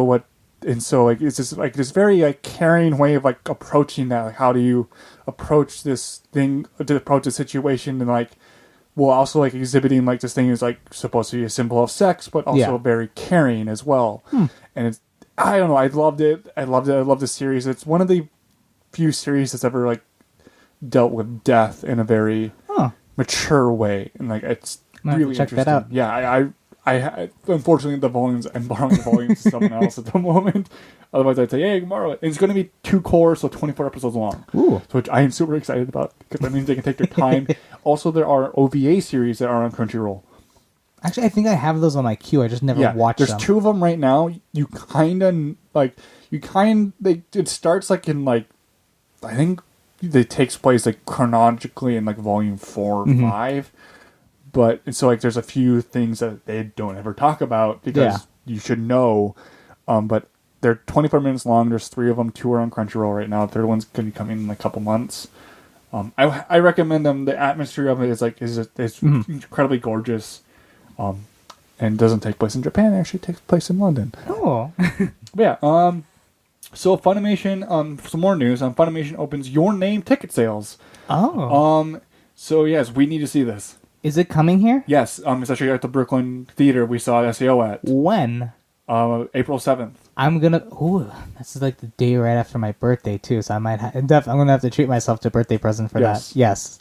just this very caring way of approaching that. How do you approach this thing, to approach the situation, and while also exhibiting this thing is supposed to be a symbol of sex, but also very caring as well. And it's, I don't know, I loved it. I love the series. It's one of the few series that's ever dealt with death in a very mature way, and it's really check interesting. that out. Yeah, I unfortunately I'm borrowing the volumes to someone else at the moment. Otherwise, I'd say, hey, borrow it. And it's going to be 2 cores, so 24 episodes long. Ooh. So which I am super excited about, because that means they can take their time. Also, there are OVA series that are on Crunchyroll. Actually, I think I have those on my queue. I just never watched them. There's 2 of them right now. It starts in I think it takes place chronologically in volume 4 or 5. But so there's a few things that they don't ever talk about because you should know. But they're 24 minutes long. There's 3 of them. 2 are on Crunchyroll right now. The 3rd one's going to be coming in a couple months. I recommend them. The atmosphere of it is incredibly gorgeous. And doesn't take place in Japan. It actually takes place in London. Oh. Yeah. So Funimation, some more news. Funimation opens Your Name ticket sales. Oh. So yes, we need to see this. Is it coming here? Yes. It's actually at the Brooklyn Theater we saw SAO at. When? April 7th. I'm gonna. Ooh, that's the day right after my birthday too. So I might. I'm gonna have to treat myself to a birthday present for that. Yes.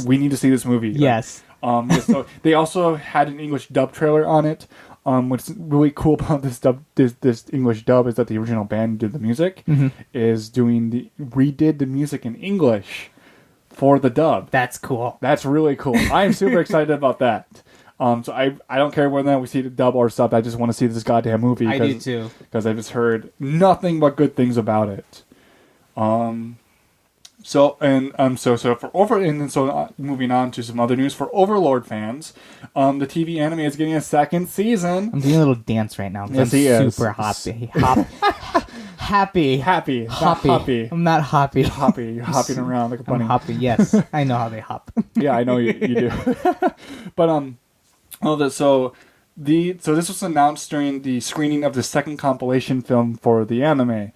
We need to see this movie. Yes. So they also had an English dub trailer on it. What's really cool about this English dub is that the original band who did the music is redid the music in English for the dub. That's cool. That's really cool. I am super excited about that. So I don't care whether or not we see the dub or sub. I just want to see this goddamn movie. I do too. Because I've just heard nothing but good things about it. Moving on to some other news for Overlord fans, the TV anime is getting a 2nd season. I'm doing a little dance right now. Yes, he is. Super hot. Happy. Hoppy. I'm not hoppy. Hoppy. You're hopping around like a bunny. I'm hoppy, yes. I know how they hop. Yeah, I know you do. But so this was announced during the screening of the second compilation film for the anime.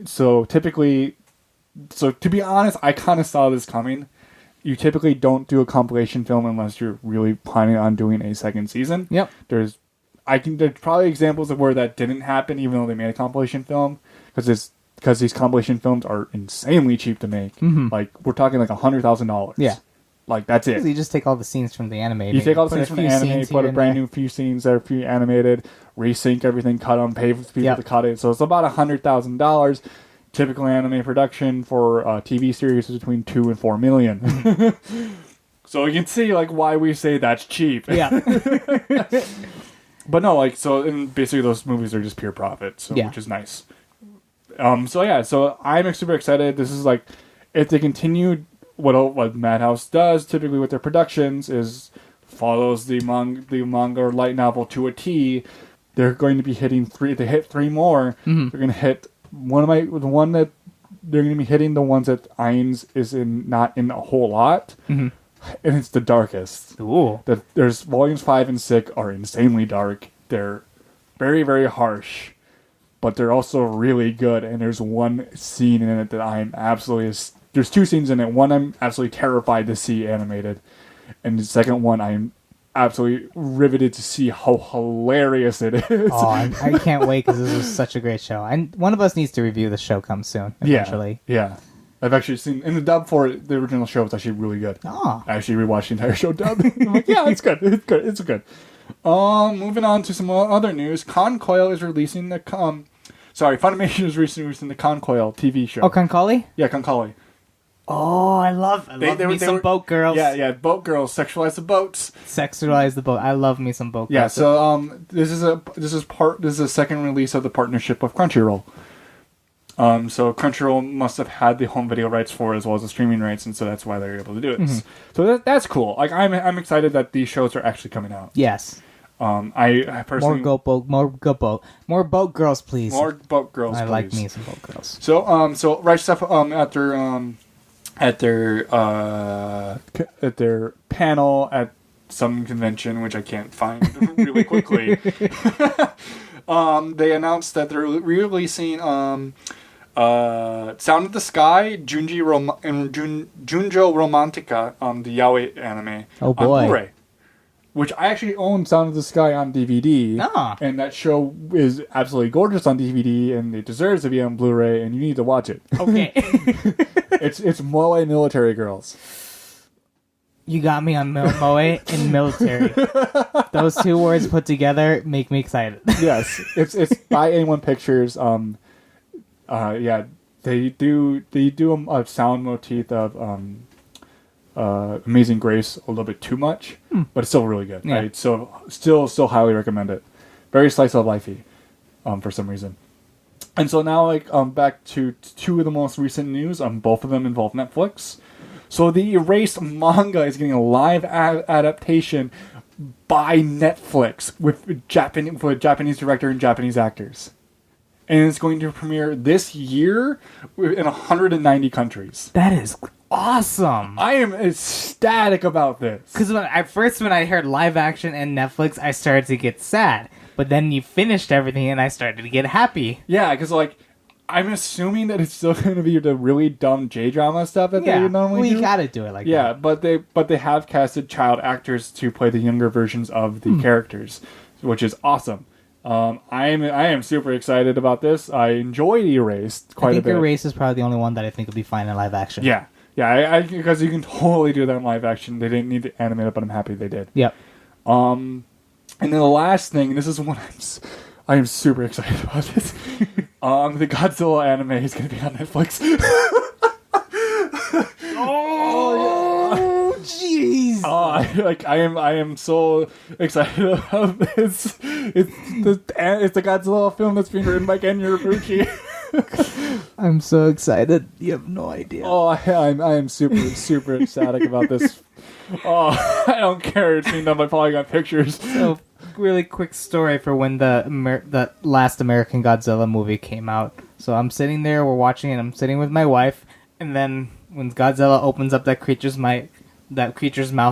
So to be honest, I kind of saw this coming. You typically don't do a compilation film unless you're really planning on doing a second season. Yep. There's probably examples of where that didn't happen, even though they made a compilation film, because these compilation films are insanely cheap to make. Mm-hmm. Like we're talking like $100,000. Yeah. Like that's it. You just take all the scenes from the anime. You take all the scenes from the anime, put a brand new few scenes that are pre-animated, resync everything, cut them, pay for people to cut it. So it's about $100,000. Typical anime production for a TV series is between $2 and $4 million. So you can see like why we say that's cheap. Yeah. But no, like and basically those movies are just pure profit, which is nice. So I'm super excited. This is like if they continue what Madhouse does typically with their productions is follows the manga or light novel to a T. They're going to be hitting three. They hit three more. Mm-hmm. They're going to hit they're going to be hitting the ones that Ainz is not in a whole lot, and it's the darkest. Ooh. There's volumes 5 and 6 are insanely dark. They're very, very harsh, but they're also really good. And there's one scene in it that I'm absolutely. There's two scenes in it. One I'm absolutely terrified to see animated, and the second one I'm absolutely riveted to see how hilarious it is. Oh, I can't wait because this is such a great show. And one of us needs to review the show. Comes soon, eventually. Yeah. I've actually seen in the dub for it, the original show was actually really good. Oh. I actually rewatched the entire show dub. I'm like, yeah, it's good. It's good. Moving on to some other news. Concoil is releasing the Funimation is releasing the Concoil TV show. Oh, Concoli? Yeah, Concoli. Oh, I love me some boat girls. Yeah, boat girls sexualize the boats. Sexualize the boat. I love me some boat girls. Yeah, so this is a second release of the partnership with Crunchyroll. So Crunchyroll must have had the home video rights for it as well as the streaming rights, and so that's why they're able to do it. Mm-hmm. So that's cool. Like I'm excited that these shows are actually coming out. Yes. I personally more boat girls, please. More boat girls. I please. like me some boat girls. So Right Stuff at their panel at some convention, which I can't find really quickly. They announced that they're re-releasing Sound of the Sky, Junjo Romantica, the yaoi anime, on Blu-ray. Which I actually own Sound of the Sky on DVD. And that show is absolutely gorgeous on DVD, and it deserves to be on Blu-ray, and you need to watch it. Okay. It's Moe military girls. You got me on Moe and military. Those two words put together make me excited. Yes, it's by A1 Pictures. They do a sound motif of Amazing Grace a little bit too much, but it's still really good. Yeah. Right? So still highly recommend it. Very slice of lifey, for some reason. And so now back to two of the most recent news. Both of them involve Netflix. So the Erased manga is getting a live adaptation by Netflix with a Japanese director and Japanese actors. And it's going to premiere this year in 190 countries. That is awesome. I am ecstatic about this. Because when I heard live action and Netflix, I started to get sad. But then you finished everything and I started to get happy. Yeah, because I'm assuming that it's still going to be the really dumb J-drama stuff that they normally do. You gotta do it like that. Yeah, but they have casted child actors to play the younger versions of the characters, which is awesome. I am super excited about this. I enjoyed Erased quite a bit. I think Erased is probably the only one that I think would be fine in live action. Yeah. Yeah, because you can totally do that in live action. They didn't need to animate it, but I'm happy they did. Yep. And then the last thing, this is what I am super excited about this. The Godzilla anime is going to be on Netflix. Oh, jeez! I am so excited about this. It's the Godzilla film that's being written by Ken Yorobuchi. I'm so excited. You have no idea. Oh, I am super ecstatic about this. Oh, I don't care. It's being done by Polygon Pictures. So, really quick story for when the last American Godzilla movie came out. So I'm sitting there, we're watching it, I'm sitting with my wife, and then when Godzilla opens up that creature's mouth,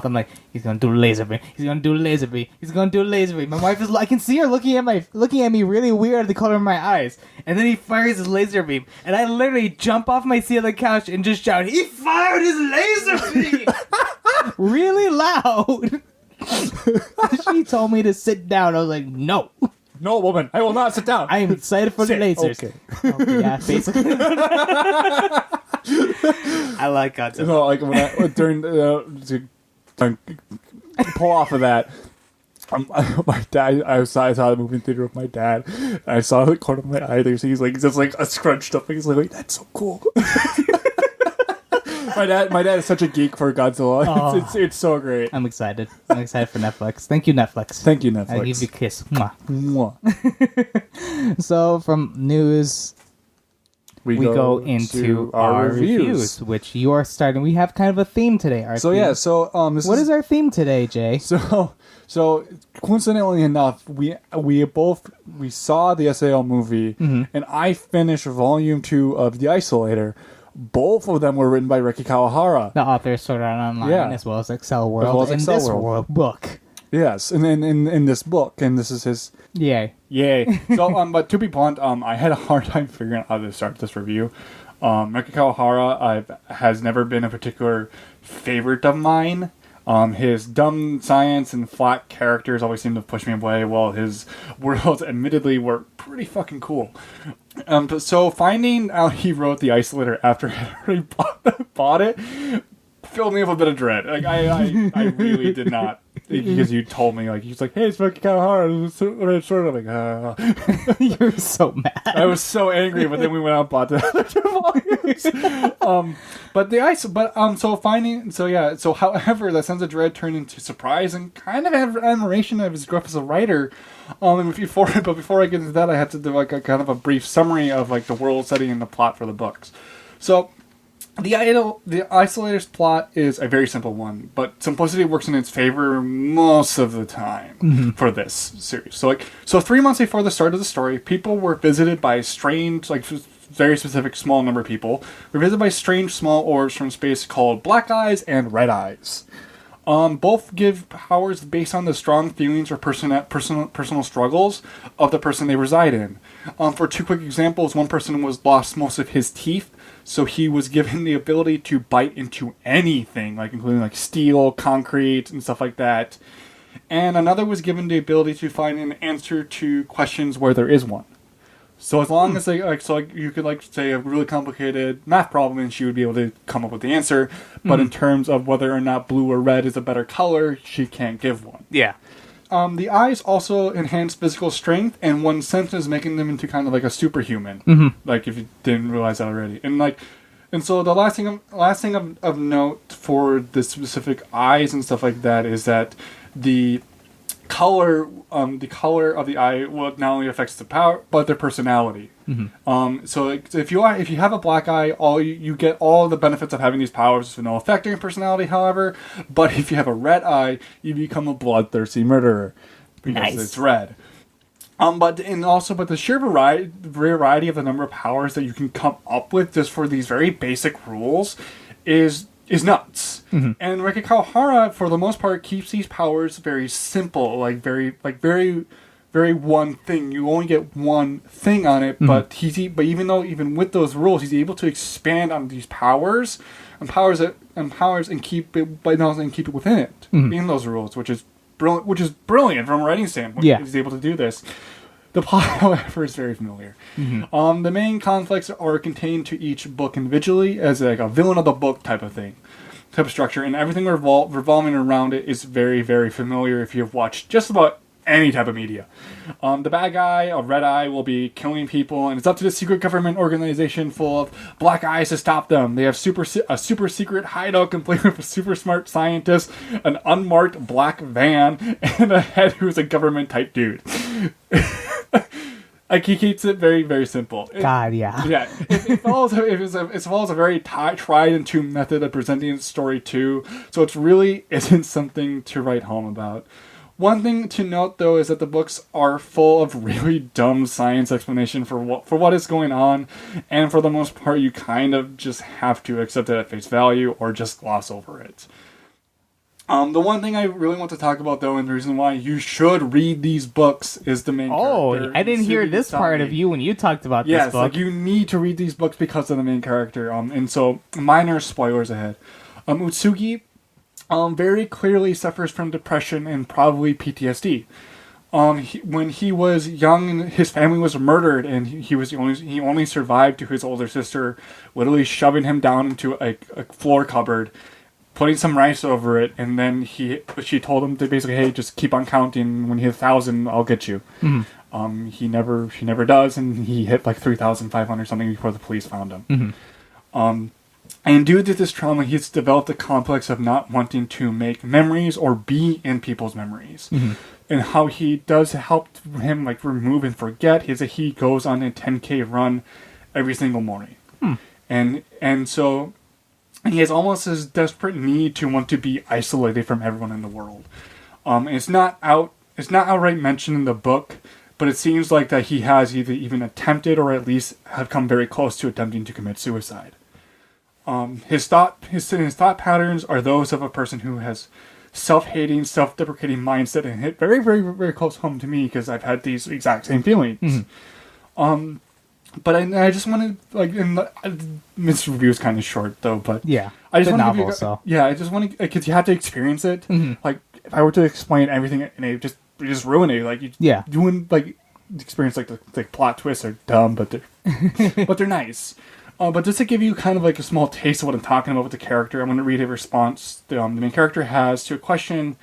I'm like, he's gonna do a laser beam. He's gonna do a laser beam. He's gonna do a laser beam. My wife I can see her looking at me really weird at the color of my eyes. And then he fires his laser beam, and I literally jump off my seat on the couch and just shout, "He fired his laser beam!" really loud. She told me to sit down. I was like, no. No, woman, I will not sit down. I am excited for the lasers. Okay, yeah, basically. I like Godzilla. No, like during to pull off of that. My dad, I saw the movie in theater with my dad. And I saw the corner of my eye there. So he's like, just like a scrunched up. He's like, wait, that's so cool. My dad is such a geek for Godzilla. Oh, it's so great. I'm excited. I'm excited for Netflix. Thank you, Netflix. Thank you, Netflix. I give you a kiss. Mwah. Mwah. So from news, we go into our reviews, which you are starting. We have kind of a theme today. What is our theme today, Jay? So coincidentally enough, we saw the SAO movie, and I finished Volume 2 of The Isolator. Both of them were written by Riki Kawahara, the author of Sword Art Online, as well as Excel World, in this book. Yes, and then in this book, and this is his yay. So, but to be blunt, I had a hard time figuring out how to start this review. Riki Kawahara has never been a particular favorite of mine. His dumb science and flat characters always seem to push me away, while his worlds admittedly were pretty fucking cool. So finding out he wrote The Isolator after I had already bought it filled me with a bit of dread. Like I really did not, because you told me, like, he's like, hey, it's fucking kind of hard. I'm like, You're so mad. I was so angry, but then we went out and bought the other 2 volumes. So however, that sense of dread turned into surprise and kind of admiration of his growth as a writer. But before I get into that, I had to do like a kind of a brief summary of like the world setting and the plot for the books. So, the Isolator's plot is a very simple one, but simplicity works in its favor most of the time for this series. So 3 months before the start of the story, people were visited by strange, like very specific small number of people, were visited by strange small orbs from space called Black Eyes and Red Eyes. Both give powers based on the strong feelings or personal struggles of the person they reside in. For 2 quick examples, one person lost most of his teeth, so he was given the ability to bite into anything, like including like steel, concrete, and stuff like that. And another was given the ability to find an answer to questions where there is one. So as long as you could say a really complicated math problem, and she would be able to come up with the answer. But in terms of whether or not blue or red is a better color, she can't give one. Yeah. The eyes also enhance physical strength, and one sentence making them into kind of like a superhuman. Like if you didn't realize that already, and so the last thing of note for the specific eyes and stuff like that is that the color of the eye not only affects the power but their personality. So if you have a black eye, you get all the benefits of having these powers with no effect on your personality. However, but if you have a red eye, you become a bloodthirsty murderer because it's red. But the sheer variety of the number of powers that you can come up with just for these very basic rules is nuts. And Riki Kawahara, for the most part, keeps these powers very simple, very one thing. You only get one thing on it, but even with those rules, he's able to expand on these powers and keep it within it in those rules, which is brilliant from a writing standpoint. Yeah. He's able to do this. The plot, however, is very familiar. The main conflicts are contained to each book individually as like a villain of the book type of structure, and everything revolving around it is very, very familiar if you've watched just about any type of media. The bad guy, a red eye, will be killing people, and it's up to the secret government organization full of black eyes to stop them. They have a super secret hideout complete with a super smart scientist, an unmarked black van, and a head who's a government type dude. Like, he keeps it very, very simple. God, yeah. Yeah. It follows a very tried and true method of presenting the story too, so it really isn't something to write home about. One thing to note, though, is that the books are full of really dumb science explanation for what is going on, and for the most part, you kind of just have to accept it at face value or just gloss over it. The one thing I really want to talk about, though, and the reason why you should read these books is the main character. Oh, I didn't hear this part of you when you talked about this book. Yes, like, you need to read these books because of the main character. And so, minor spoilers ahead. Utsugi very clearly suffers from depression and probably PTSD. When he was young, his family was murdered, and he only survived to his older sister literally shoving him down into a floor cupboard, putting some rice over it, and then she told him to basically, hey, just keep on counting. When you hit 1,000, I'll get you. Mm-hmm. She never does, and he hit like 3,500 something before the police found him. Mm-hmm. And due to this trauma, he's developed a complex of not wanting to make memories or be in people's memories. Mm-hmm. And how he does help him like remove and forget is that he goes on a 10K run every single morning. And so he has almost this desperate need to want to be isolated from everyone in the world. It's not outright mentioned in the book, but it seems like that he has either even attempted or at least have come very close to attempting to commit suicide. His thought patterns are those of a person who has self-hating, self-deprecating mindset, and hit very, very, very close home to me because I've had these exact same feelings. Mm-hmm. But I just wanted, like, this review is kind of short though, but yeah, I just want to give you, I just want to, because you have to experience it. Mm-hmm. Like, if I were to explain everything and it just ruin it, like, you wouldn't like experience like the plot twists are dumb, but they're nice. But just to give you kind of like a small taste of what I'm talking about with the character, I'm going to read a response the main character has to a question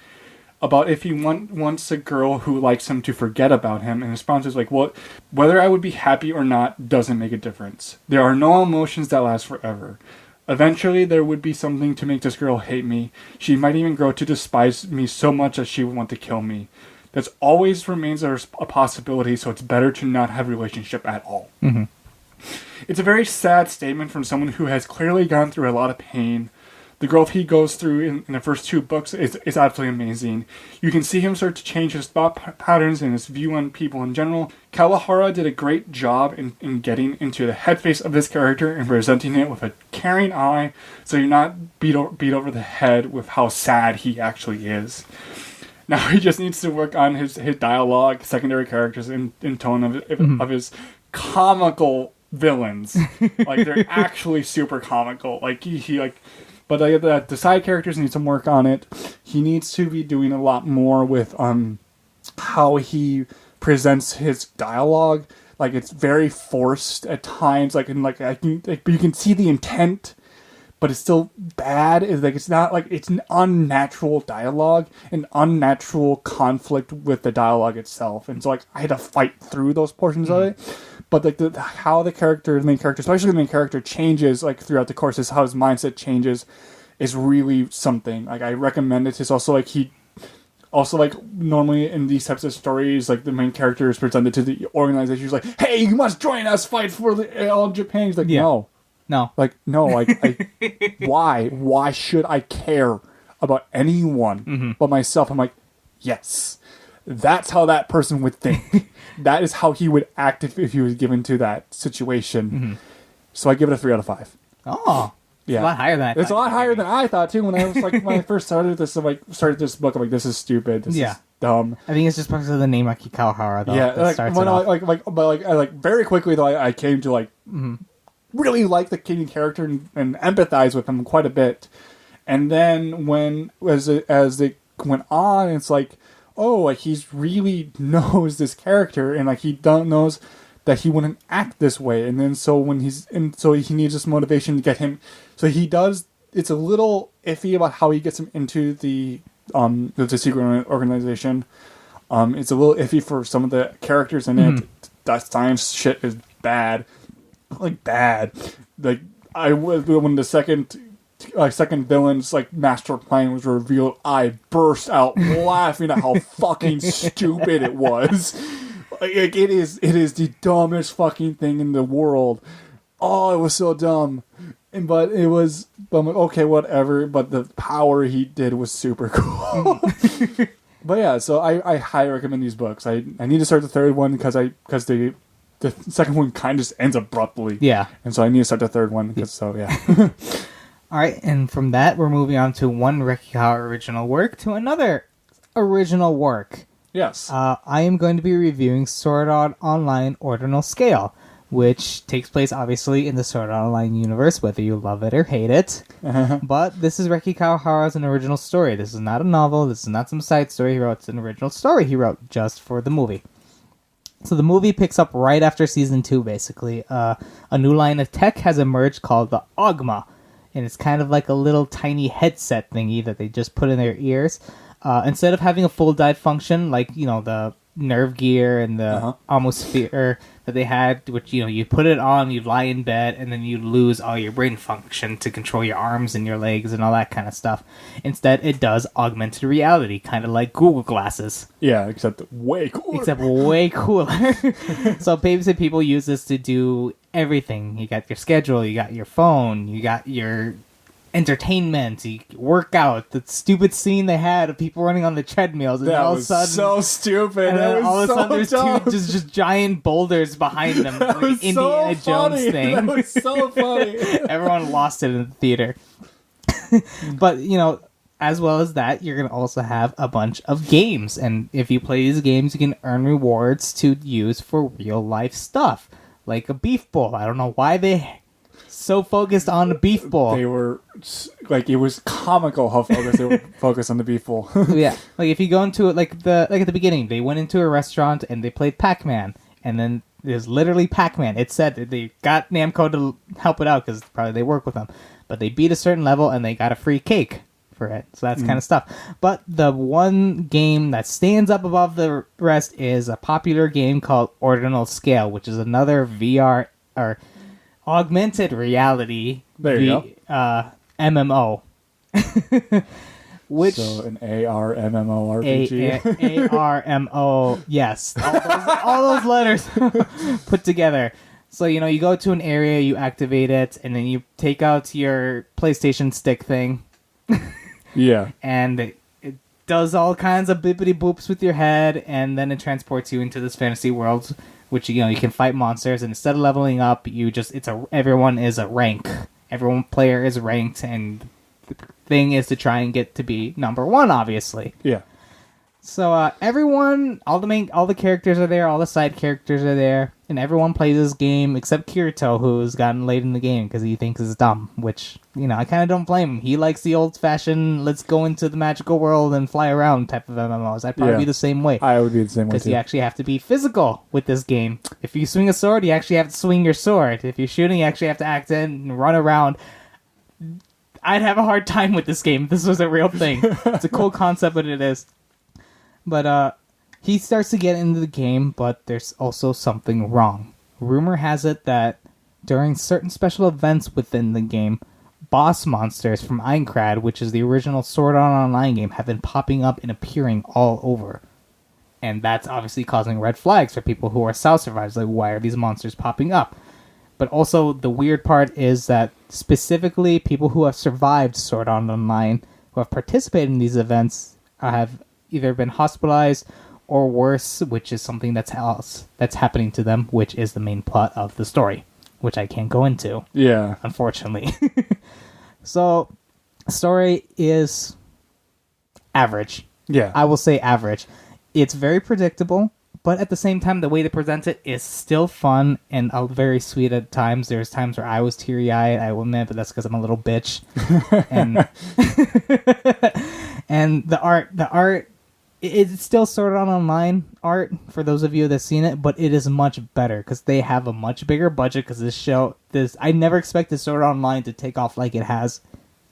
about if he wants a girl who likes him to forget about him. And the response is like, well, whether I would be happy or not doesn't make a difference. There are no emotions that last forever. Eventually, there would be something to make this girl hate me. She might even grow to despise me so much that she would want to kill me. That always remains a possibility, so it's better to not have a relationship at all. Mm-hmm. It's a very sad statement from someone who has clearly gone through a lot of pain. The growth he goes through in the first two books is absolutely amazing. You can see him start to change his thought patterns and his view on people in general. Kawahara did a great job in getting into the headspace of this character and presenting it with a caring eye, so you're not beat over the head with how sad he actually is. Now he just needs to work on his dialogue, secondary characters, and tone of his comical villains. Like, they're actually super comical. Like, he like, but the side characters need some work on it. He needs to be doing a lot more with how he presents his dialogue. Like, it's very forced at times. Like, and like but you can see the intent, but it's still bad. It's not like, it's an unnatural dialogue, an unnatural conflict with the dialogue itself. And so, like, I had to fight through those portions of it. But like how the main character, especially the main character, changes like throughout the course, is how his mindset changes, is really something. Like, I recommend it. It's also like normally in these types of stories, like the main character is presented to the organization. He's like, "Hey, you must join us, fight for all of Japan." He's like, "No, like no, like why? Why should I care about anyone but myself?" I'm like, yes. That's how that person would think. That is how he would act if he was given to that situation. Mm-hmm. So I give it a 3 out of 5. Oh, yeah, it's a lot higher than I thought. It's a lot higher than I thought too. When I first started this, book, I'm like, this is stupid. This is dumb. I think it's just because of the name Aki Kawahara, though. Yeah, but very quickly though, I came to like really like the King character and empathize with him quite a bit. And then as it went on, it's like, oh, like, he's really knows this character, and like he knows that he wouldn't act this way, and then so he needs this motivation to get him. So he does. It's a little iffy about how he gets him into the secret organization. It's a little iffy for some of the characters in it. That science shit is bad, like bad. Like, when the second villain's like master plan was revealed, I burst out laughing at how fucking stupid it was. Like, it is the dumbest fucking thing in the world. Oh, it was so dumb. But I'm like, okay, whatever. But the power he did was super cool. But yeah, so I highly recommend these books. I need to start the third one because the second one kind of just ends abruptly. Yeah. And so I need to start the third one because yeah. All right, and from that we're moving on to one Rekikawa original work to another original work. Yes. I am going to be reviewing Sword Art Online Ordinal Scale, which takes place obviously in the Sword Art Online universe, whether you love it or hate it. But this is Reki Kawahara's an original story. This is not a novel. This is not some side story he wrote. It's an original story he wrote just for the movie. So the movie picks up right after Season 2, basically. A new line of tech has emerged called the Ogma, and it's kind of like a little tiny headset thingy that they just put in their ears. Instead of having a full dive function, like, the nerve gear and the atmosphere that they had, which, you put it on, you lie in bed, and then you lose all your brain function to control your arms and your legs and all that kind of stuff. Instead, it does augmented reality, kind of like Google Glasses. Yeah, except way cooler. So basically, people use this to do everything. You got your schedule, you got your phone, you got your entertainment, workout. The stupid scene they had of people running on the treadmills, and that all was of a sudden, so stupid. And then all of a sudden, there's dumb. two just giant boulders behind them, that like was Indiana Jones thing. That was so funny. Everyone lost it in the theater. But as well as that, you're gonna also have a bunch of games, and if you play these games, you can earn rewards to use for real life stuff, like a beef bowl. I don't know why they so focused on the beef bowl. They were like, it was comical how focused they were focused on the beef bowl. Yeah, like if you go into it, like at the beginning, they went into a restaurant and they played Pac-Man, and then there's literally Pac-Man. It said that they got Namco to help it out because probably they work with them, but they beat a certain level and they got a free cake for it. So that's kind of stuff. But the one game that stands up above the rest is a popular game called Ordinal Scale, which is another VR or augmented reality MMO. Which, so an AR MMORPG. ARMO, yes. All those letters put together. So, you go to an area, you activate it, and then you take out your PlayStation stick thing. Yeah. And it does all kinds of bippity boops with your head, and then it transports you into this fantasy world, which, you can fight monsters, and instead of leveling up, everyone is a rank. Every player is ranked, and the thing is to try and get to be number one, obviously. Yeah. So everyone, all the characters are there, all the side characters are there, and everyone plays this game except Kirito, who's gotten late in the game because he thinks it's dumb, which, I kind of don't blame him. He likes the old-fashioned, let's go into the magical world and fly around type of MMOs. I'd probably be the same way. I would be the same way, too. Because you actually have to be physical with this game. If you swing a sword, you actually have to swing your sword. If you're shooting, you actually have to act in and run around. I'd have a hard time with this game if this was a real thing. It's a cool concept, but it is. But he starts to get into the game, but there's also something wrong. Rumor has it that during certain special events within the game, boss monsters from Aincrad, which is the original Sword Art Online game, have been popping up and appearing all over. And that's obviously causing red flags for people who are South survivors. Like, why are these monsters popping up? But also, the weird part is that specifically people who have survived Sword Art Online, who have participated in these events, have either been hospitalized or worse, which is something that's happening to them, which is the main plot of the story, which I can't go into. Yeah. Unfortunately. So, the story is average. Yeah. I will say average. It's very predictable, but at the same time, the way they present it is still fun and very sweet at times. There's times where I was teary-eyed, I will admit, but that's because I'm a little bitch. And and the art, it's still Sword Art Online art for those of you that's seen it, but it is much better because they have a much bigger budget. Because I never expected Sword Art Online to take off like it has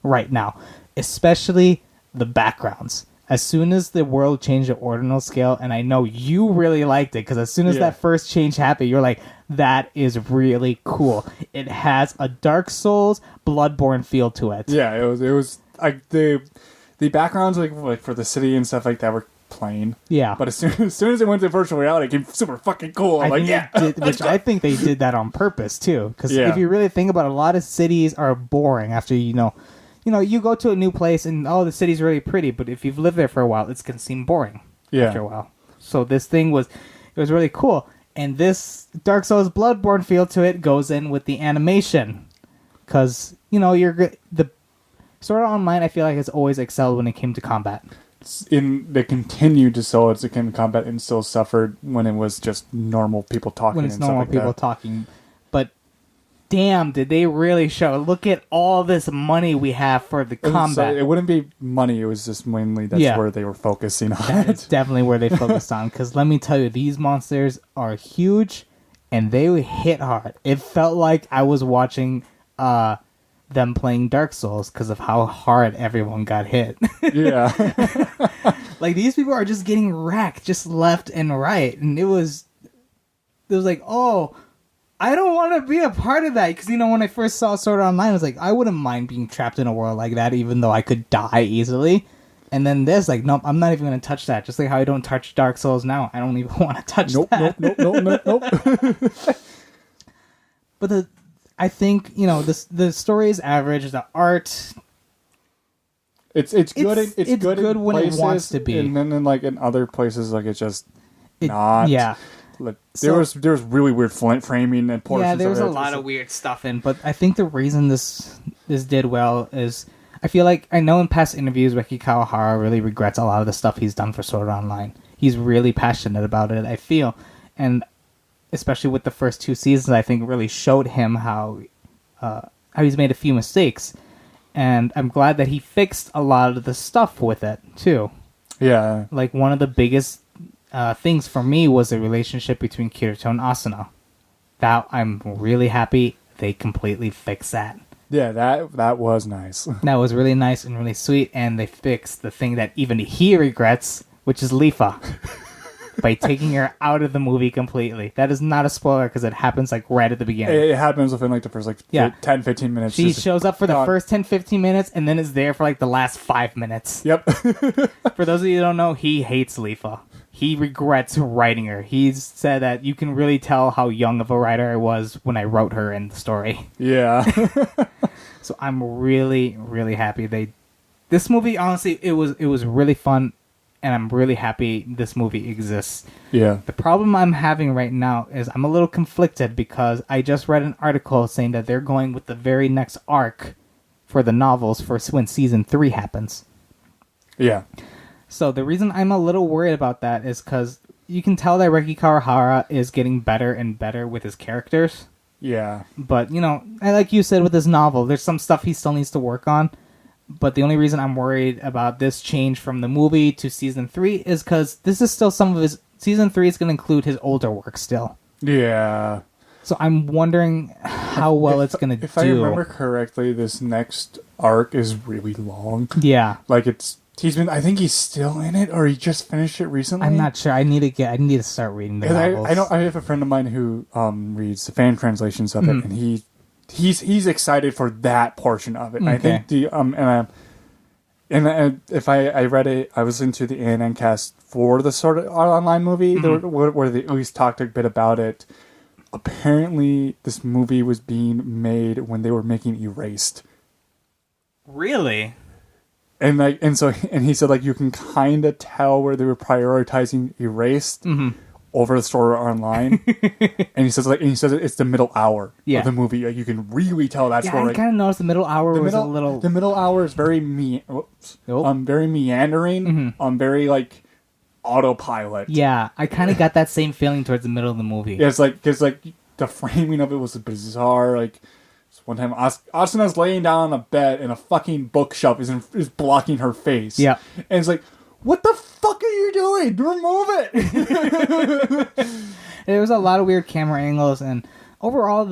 right now, especially the backgrounds. As soon as the world changed to Ordinal Scale, and I know you really liked it, because as soon as that first change happened, you're like, that is really cool. It has a Dark Souls, Bloodborne feel to it. Yeah, it was like the backgrounds like for the city and stuff like that were plain. Yeah. But as soon as it went to virtual reality, it became super fucking cool. I think they did that on purpose, too. Because if you really think about it, a lot of cities are boring after, you go to a new place and the city's really pretty, but if you've lived there for a while, it's gonna seem boring after a while. So this thing was really cool, and this Dark Souls Bloodborne feel to it goes in with the animation, because the Sword Art Online I feel like has always excelled when it came to combat. They continued to sell it in combat and still suffered when it was just normal people talking. When it's normal people talking, but damn, did they really show? Look at all this money we have for the combat. So it wouldn't be money; it was just mainly where they were focusing on. That's definitely where they focused on. Because let me tell you, these monsters are huge, and they hit hard. It felt like I was watching them playing Dark Souls because of how hard everyone got hit. Yeah. Like, these people are just getting wrecked just left and right, and it was like, oh, I don't want to be a part of that, because when I first saw Sword Art Online, I was like, I wouldn't mind being trapped in a world like that, even though I could die easily. And then this, like, nope, I'm not even going to touch that. Just like how I don't touch Dark Souls now, I don't even want to touch that. Nope. But I think the story is average. The art, it's good. It's good when places, it wants to be, and then like in other places, like it's just not. Yeah, like, there was really weird framing and portions. Yeah, there was a lot of weird stuff in. But I think the reason this did well is I know in past interviews, Reki Kawahara really regrets a lot of the stuff he's done for Sword Art Online. He's really passionate about it, I feel, and especially with the first 2 seasons, I think really showed him how he's made a few mistakes, and I'm glad that he fixed a lot of the stuff with it too. Yeah, like one of the biggest things for me was the relationship between Kirito and Asuna. That I'm really happy they completely fixed that. Yeah, that was nice. That was really nice and really sweet, and they fixed the thing that even he regrets, which is Lifa. By taking her out of the movie completely. That is not a spoiler because it happens like right at the beginning. It happens within like the first 10-15 minutes. She shows up for the first 10-15 minutes and then is there for like the last 5 minutes. Yep. For those of you who don't know, he hates Lifa. He regrets writing her. He's said that you can really tell how young of a writer I was when I wrote her in the story. Yeah. So I'm really, really happy this movie, honestly, it was really fun. And I'm really happy this movie exists. Yeah. The problem I'm having right now is I'm a little conflicted because I just read an article saying that they're going with the very next arc for the novels for when season 3 happens. Yeah. So the reason I'm a little worried about that is because you can tell that Reki Kawahara is getting better and better with his characters. Yeah. But, like you said with his novel, there's some stuff he still needs to work on. But the only reason I'm worried about this change from the movie to season 3 is because this is still some of his... Season 3 is going to include his older work still. Yeah. So I'm wondering how well it's going to do. If I remember correctly, this next arc is really long. Yeah. Like I think he's still in it, or he just finished it recently. I'm not sure. I need to start reading the novels. I have a friend of mine who reads the fan translations of it, and he's excited for that portion of it. Okay. I think if I read it, I was into the ANN cast for the Sword Art Online movie where they at least talked a bit about it. Apparently, this movie was being made when they were making Erased. Really? And he said like you can kind of tell where they were prioritizing Erased over the Sword Art Online. and he says it's the middle hour of the movie. Like, you can really tell that's where. I kind of noticed the middle hour was a little. The middle hour is very very meandering. Very like autopilot. Yeah, I kind of got that same feeling towards the middle of the movie. Yeah, it's like because like the framing of it was bizarre. Like one time, Asuna's laying down on a bed and a fucking bookshelf is blocking her face. Yeah, and it's like, what the fuck are you doing? Remove it. There was a lot of weird camera angles, and overall,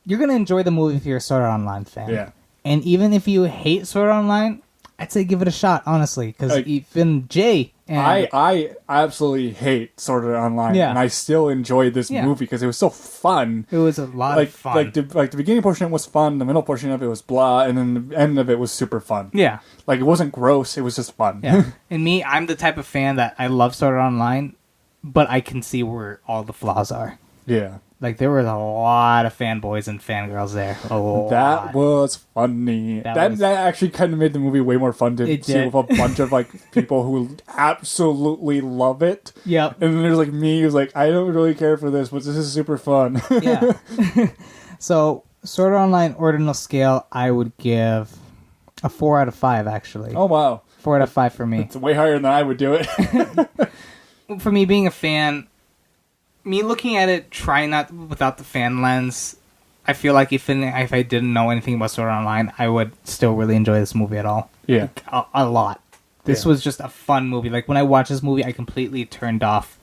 you're gonna enjoy the movie if you're a Sword Art Online fan. Yeah, and even if you hate Sword Art Online, I'd say give it a shot, honestly, because even Jay. I absolutely hate Sword Art Online, and I still enjoyed this movie because it was so fun. It was a lot of fun. Like the beginning portion was fun, the middle portion of it was blah, and then the end of it was super fun. Yeah. Like, it wasn't gross, it was just fun. Yeah. And me, I'm the type of fan that I love Sword Art Online, but I can see where all the flaws are. Yeah. Like, there was a lot of fanboys and fangirls there. A lot. That was funny. That actually kind of made the movie way more fun to see with a bunch of, like, people who absolutely love it. Yep. And then there's, like, me who's like, I don't really care for this, but this is super fun. Yeah. So, Sword Art Online Ordinal Scale, I would give a 4 out of 5, actually. Oh, wow. 4 out of 5 for me. It's way higher than I would do it. For me, being a fan, me looking at it, trying not without the fan lens, I feel like if I didn't know anything about Sword Art Online, I would still really enjoy this movie at all. Yeah. Like, a lot. This was just a fun movie. Like, when I watched this movie, I completely turned off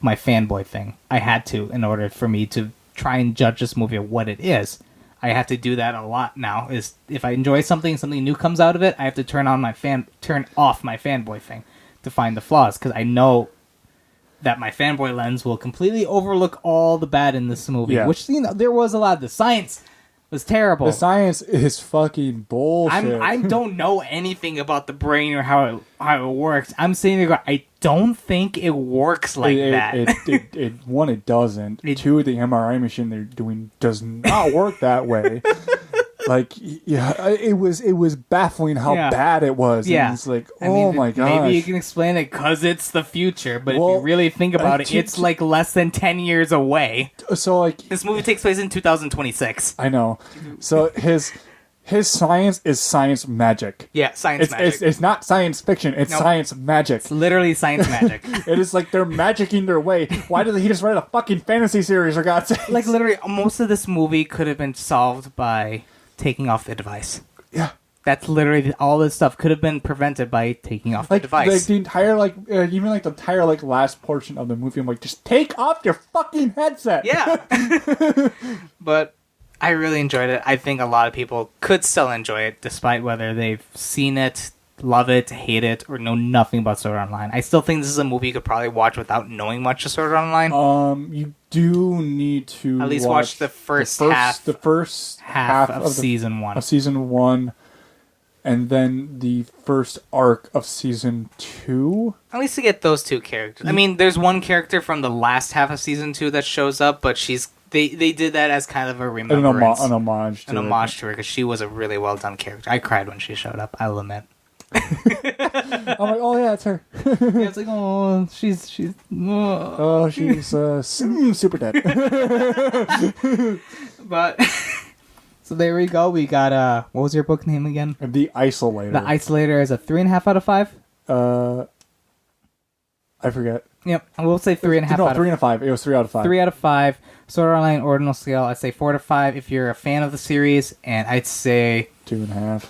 my fanboy thing. I had to, in order for me to try and judge this movie of what it is. I have to do that a lot now. Is if I enjoy something new comes out of it, I have to turn off my fanboy thing to find the flaws, because I know that my fanboy lens will completely overlook all the bad in this movie. Yeah. Which, there was a lot. The science was terrible. The science is fucking bullshit. I don't know anything about the brain or how it works. I'm sitting there going, I don't think it works like that. One, it doesn't. Two, the MRI machine they're doing does not work that way. Like, yeah, it was baffling how bad it was. Yeah. And it's like, my gosh. Maybe you can explain it because it's the future, but if you really think about it, it's like less than 10 years away. So, like, this movie takes place in 2026. I know. So his science is science magic. Yeah, science magic. It's not science fiction. It's science magic. It's literally science magic. It is like they're magicking their way. Why did he just write a fucking fantasy series, for God's sake? Like, literally, most of this movie could have been solved by taking off the device. Yeah. That's literally, all this stuff could have been prevented by taking off the device. Like the entire, even like the entire, last portion of the movie, I'm like, just take off your fucking headset. Yeah. But I really enjoyed it. I think a lot of people could still enjoy it, despite whether they've seen it, love it, hate it, or know nothing about Sword Art Online. I still think this is a movie you could probably watch without knowing much of Sword Art Online. You do need to at least watch the first half of season 1. Of season 1, and then the first arc of season 2. At least to get those two characters. I mean, there's one character from the last half of season 2 that shows up, but they did that as kind of a remembrance. An homage to her, because she was a really well done character. I cried when she showed up, I'll admit. I'm like, oh yeah, it's her. Yeah, it's like, oh, she's super dead. But so there we go. We got what was your book name again? The Isolator. The Isolator is a 3.5 out of 5. I forget. Yep, we'll say 3.5. No, 3 out of 5. It was 3 out of 5. 3 out of 5. Sword Art Online Ordinal Scale, I'd say 4 to 5 if you're a fan of the series, and I'd say 2.5.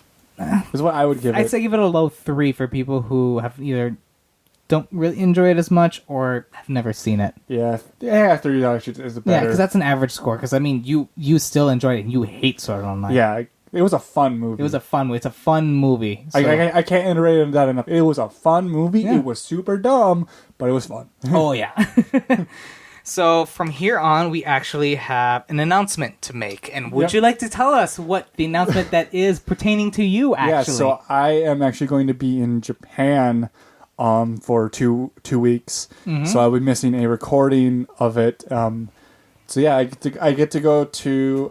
Is what I would give it. I'd say give it a low 3 for people who have either don't really enjoy it as much or have never seen it. Yeah, $3 is the better. Yeah, because that's an average score. Because I mean, you still enjoyed it, and you hate Sword Art Online. Yeah, it was a fun movie. It's a fun movie. So. I can't iterate that enough. It was a fun movie. Yeah. It was super dumb, but it was fun. Oh yeah. So from here on, we actually have an announcement to make. And would you like to tell us what the announcement that is pertaining to you, actually? Yeah, so I am actually going to be in Japan for two weeks. Mm-hmm. So I'll be missing a recording of it. So yeah, I get to go to.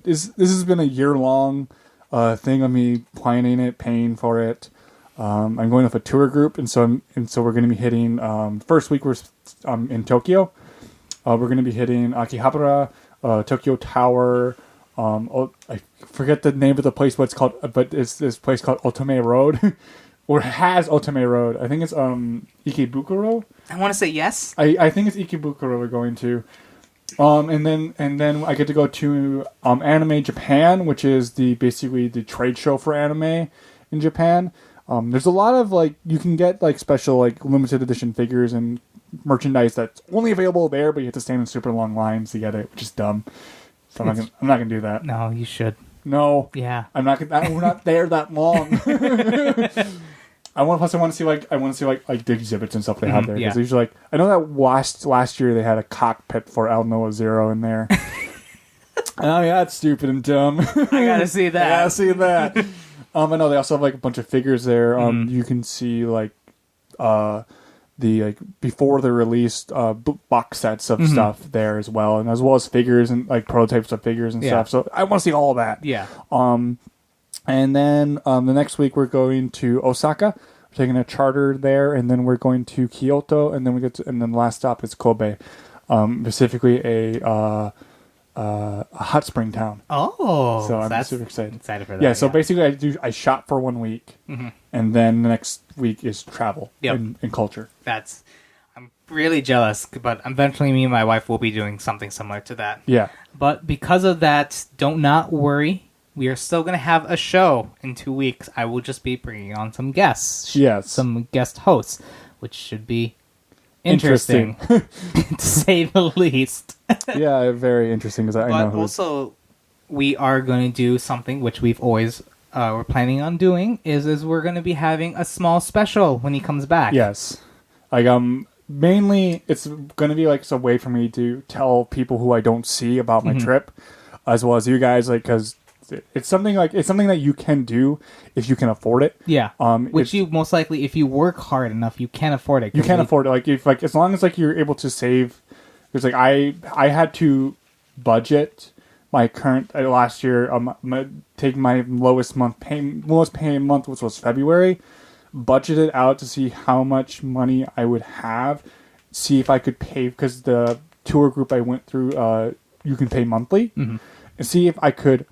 This has been a year-long thing of me planning it, paying for it. I'm going with a tour group, and so we're going to be hitting. First week we're in Tokyo. We're going to be hitting Akihabara, Tokyo Tower. I forget the name of the place, what it's called, but it's this place called Otome Road, or has Otome Road. I think it's Ikebukuro. I want to say yes. I think it's Ikebukuro we're going to. And then I get to go to Anime Japan, which is basically the trade show for anime in Japan. There's a lot of you can get special limited edition figures and merchandise that's only available there, but you have to stand in super long lines to get it, which is dumb. So I'm not gonna do that. No, you should. No. Yeah. I'm not. We're not there that long. I want to see the exhibits and stuff they have there, because usually I know that last year they had a cockpit for Al Noah Zero in there. Oh yeah, that's stupid and dumb. I gotta see that. I gotta see that. I know they also have a bunch of figures there. You can see the like before the released box sets of stuff there as well, and as well as figures and like prototypes of figures and stuff. So I want to see all of that. Yeah. And then the next week we're going to Osaka. We're taking a charter there, and then we're going to Kyoto, and then and then the last stop is Kobe, specifically a hot spring town. Oh, so I'm super excited for that. Yeah, so basically I shop for 1 week, and then the next week is travel and culture. I'm really jealous, but eventually me and my wife will be doing something similar to that. Yeah. But because of that, don't not worry. We are still going to have a show in 2 weeks. I will just be bringing on some guests. Yes. Some guest hosts, which should be interesting. To say the least. Yeah, very interesting. Because I know also, we are going to do something which we've always we're planning on doing is we're going to be having a small special when he comes back. Yes. Like mainly it's going to be like a way for me to tell people who I don't see about my trip, as well as you guys, like, because it's something that you can do if you can afford it. Yeah. Which you most likely, if you work hard enough, you can afford it. You can afford it. Like if as long as you're able to save. Because I had to budget my current last year. Take my lowest paying month, which was February. Budget it out to see how much money I would have. See if I could pay, because the tour group I went through, you can pay monthly, and see if I could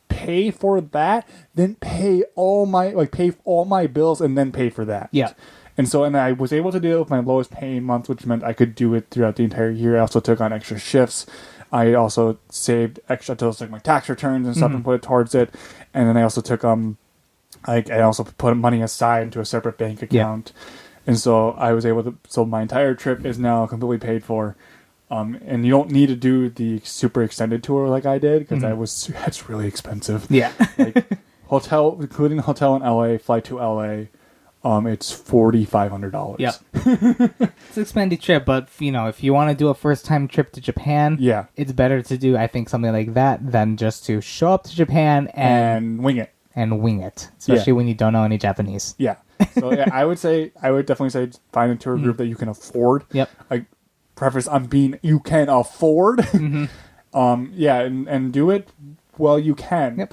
pay for that, then pay all my bills, and then pay for that. Yeah. And I was able to do it with my lowest paying month, which meant I could do it throughout the entire year. I also took on extra shifts. I also saved extra to like my tax returns and stuff and put it towards it. And then I also took I also put money aside into a separate bank account. Yeah. And so I was able to. So my entire trip is now completely paid for. And you don't need to do the super extended tour like I did, because that's really expensive. Yeah. Like hotel, including the hotel in LA, flight to LA. It's $4,500. Yep. It's an expensive trip, but if you want to do a first-time trip to Japan, it's better to do, I think, something like that than just to show up to Japan and wing it. Especially when you don't know any Japanese. Yeah. So I would definitely say find a tour group that you can afford. Yep. Like, preface on being you can afford. And do it while you can. Yep.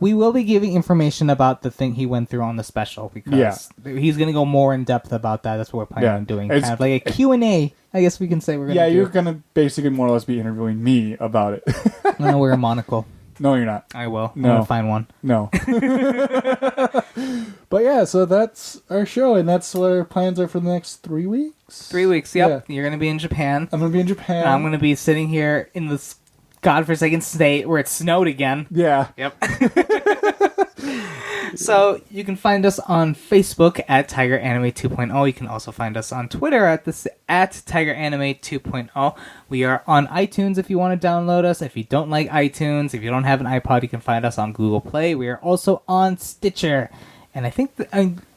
We will be giving information about the thing he went through on the special, because he's going to go more in depth about that. That's what we're planning on doing. Kind of like a Q&A, I guess we can say we're going to do. Yeah, you're going to basically more or less be interviewing me about it. I'm going to wear a monocle. No, you're not. I will. No. I'm going to find one. No. But yeah, so that's our show, and that's what our plans are for the next 3 weeks. 3 weeks, yep. Yeah. You're going to be in Japan. I'm going to be in Japan. And I'm going to be sitting here in this godforsaken state where it snowed again. Yeah. Yep. So you can find us on Facebook at Tiger Anime 2.0. You can also find us on Twitter at Tiger Anime 2.0. We are on iTunes if you want to download us. If you don't like iTunes, if you don't have an iPod, you can find us on Google Play. We are also on Stitcher, and I think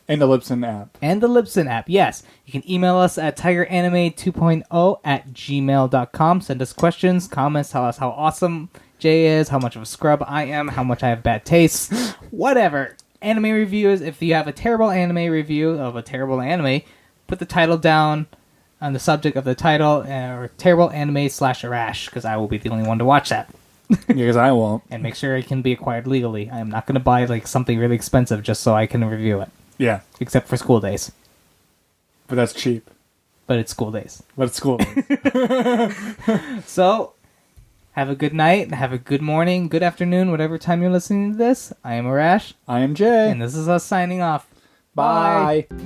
and the Libsyn app. And the Libsyn app, yes. You can email us at tigeranime2.0@gmail.com. Send us questions, comments, tell us how awesome Jay is, how much of a scrub I am, how much I have bad taste, whatever. Anime reviews, if you have a terrible anime review of a terrible anime, put the title down on the subject of the title, or terrible anime /Arash, because I will be the only one to watch that. Because I won't. And make sure it can be acquired legally. I am not going to buy something really expensive just so I can review it. Yeah. Except for school days. But that's cheap. But it's school days. So, have a good night, have a good morning, good afternoon, whatever time you're listening to this. I am Arash. I am Jay. And this is us signing off. Bye. Bye.